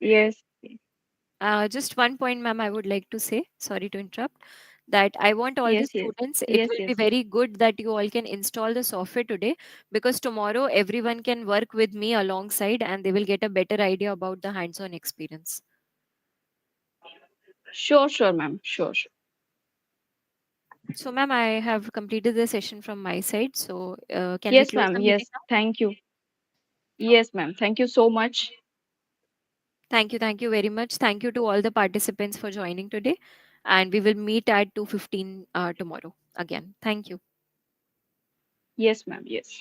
Yes, just one point, ma'am, I would like to say, sorry to interrupt, that I want all the yes, yes, students, it yes, will be yes. very good that you all can install the software today, because tomorrow everyone can work with me alongside and they will get a better idea about the hands on experience. Sure, sure, ma'am. Sure, sure. So, ma'am, I have completed the session from my side. So, can we Yes, close ma'am. the meeting Yes, now? thank you. Yes, ma'am. Thank you so much. Thank you very much. Thank you to all the participants for joining today. And we will meet at 2:15 tomorrow again. Thank you. Yes, ma'am. Yes.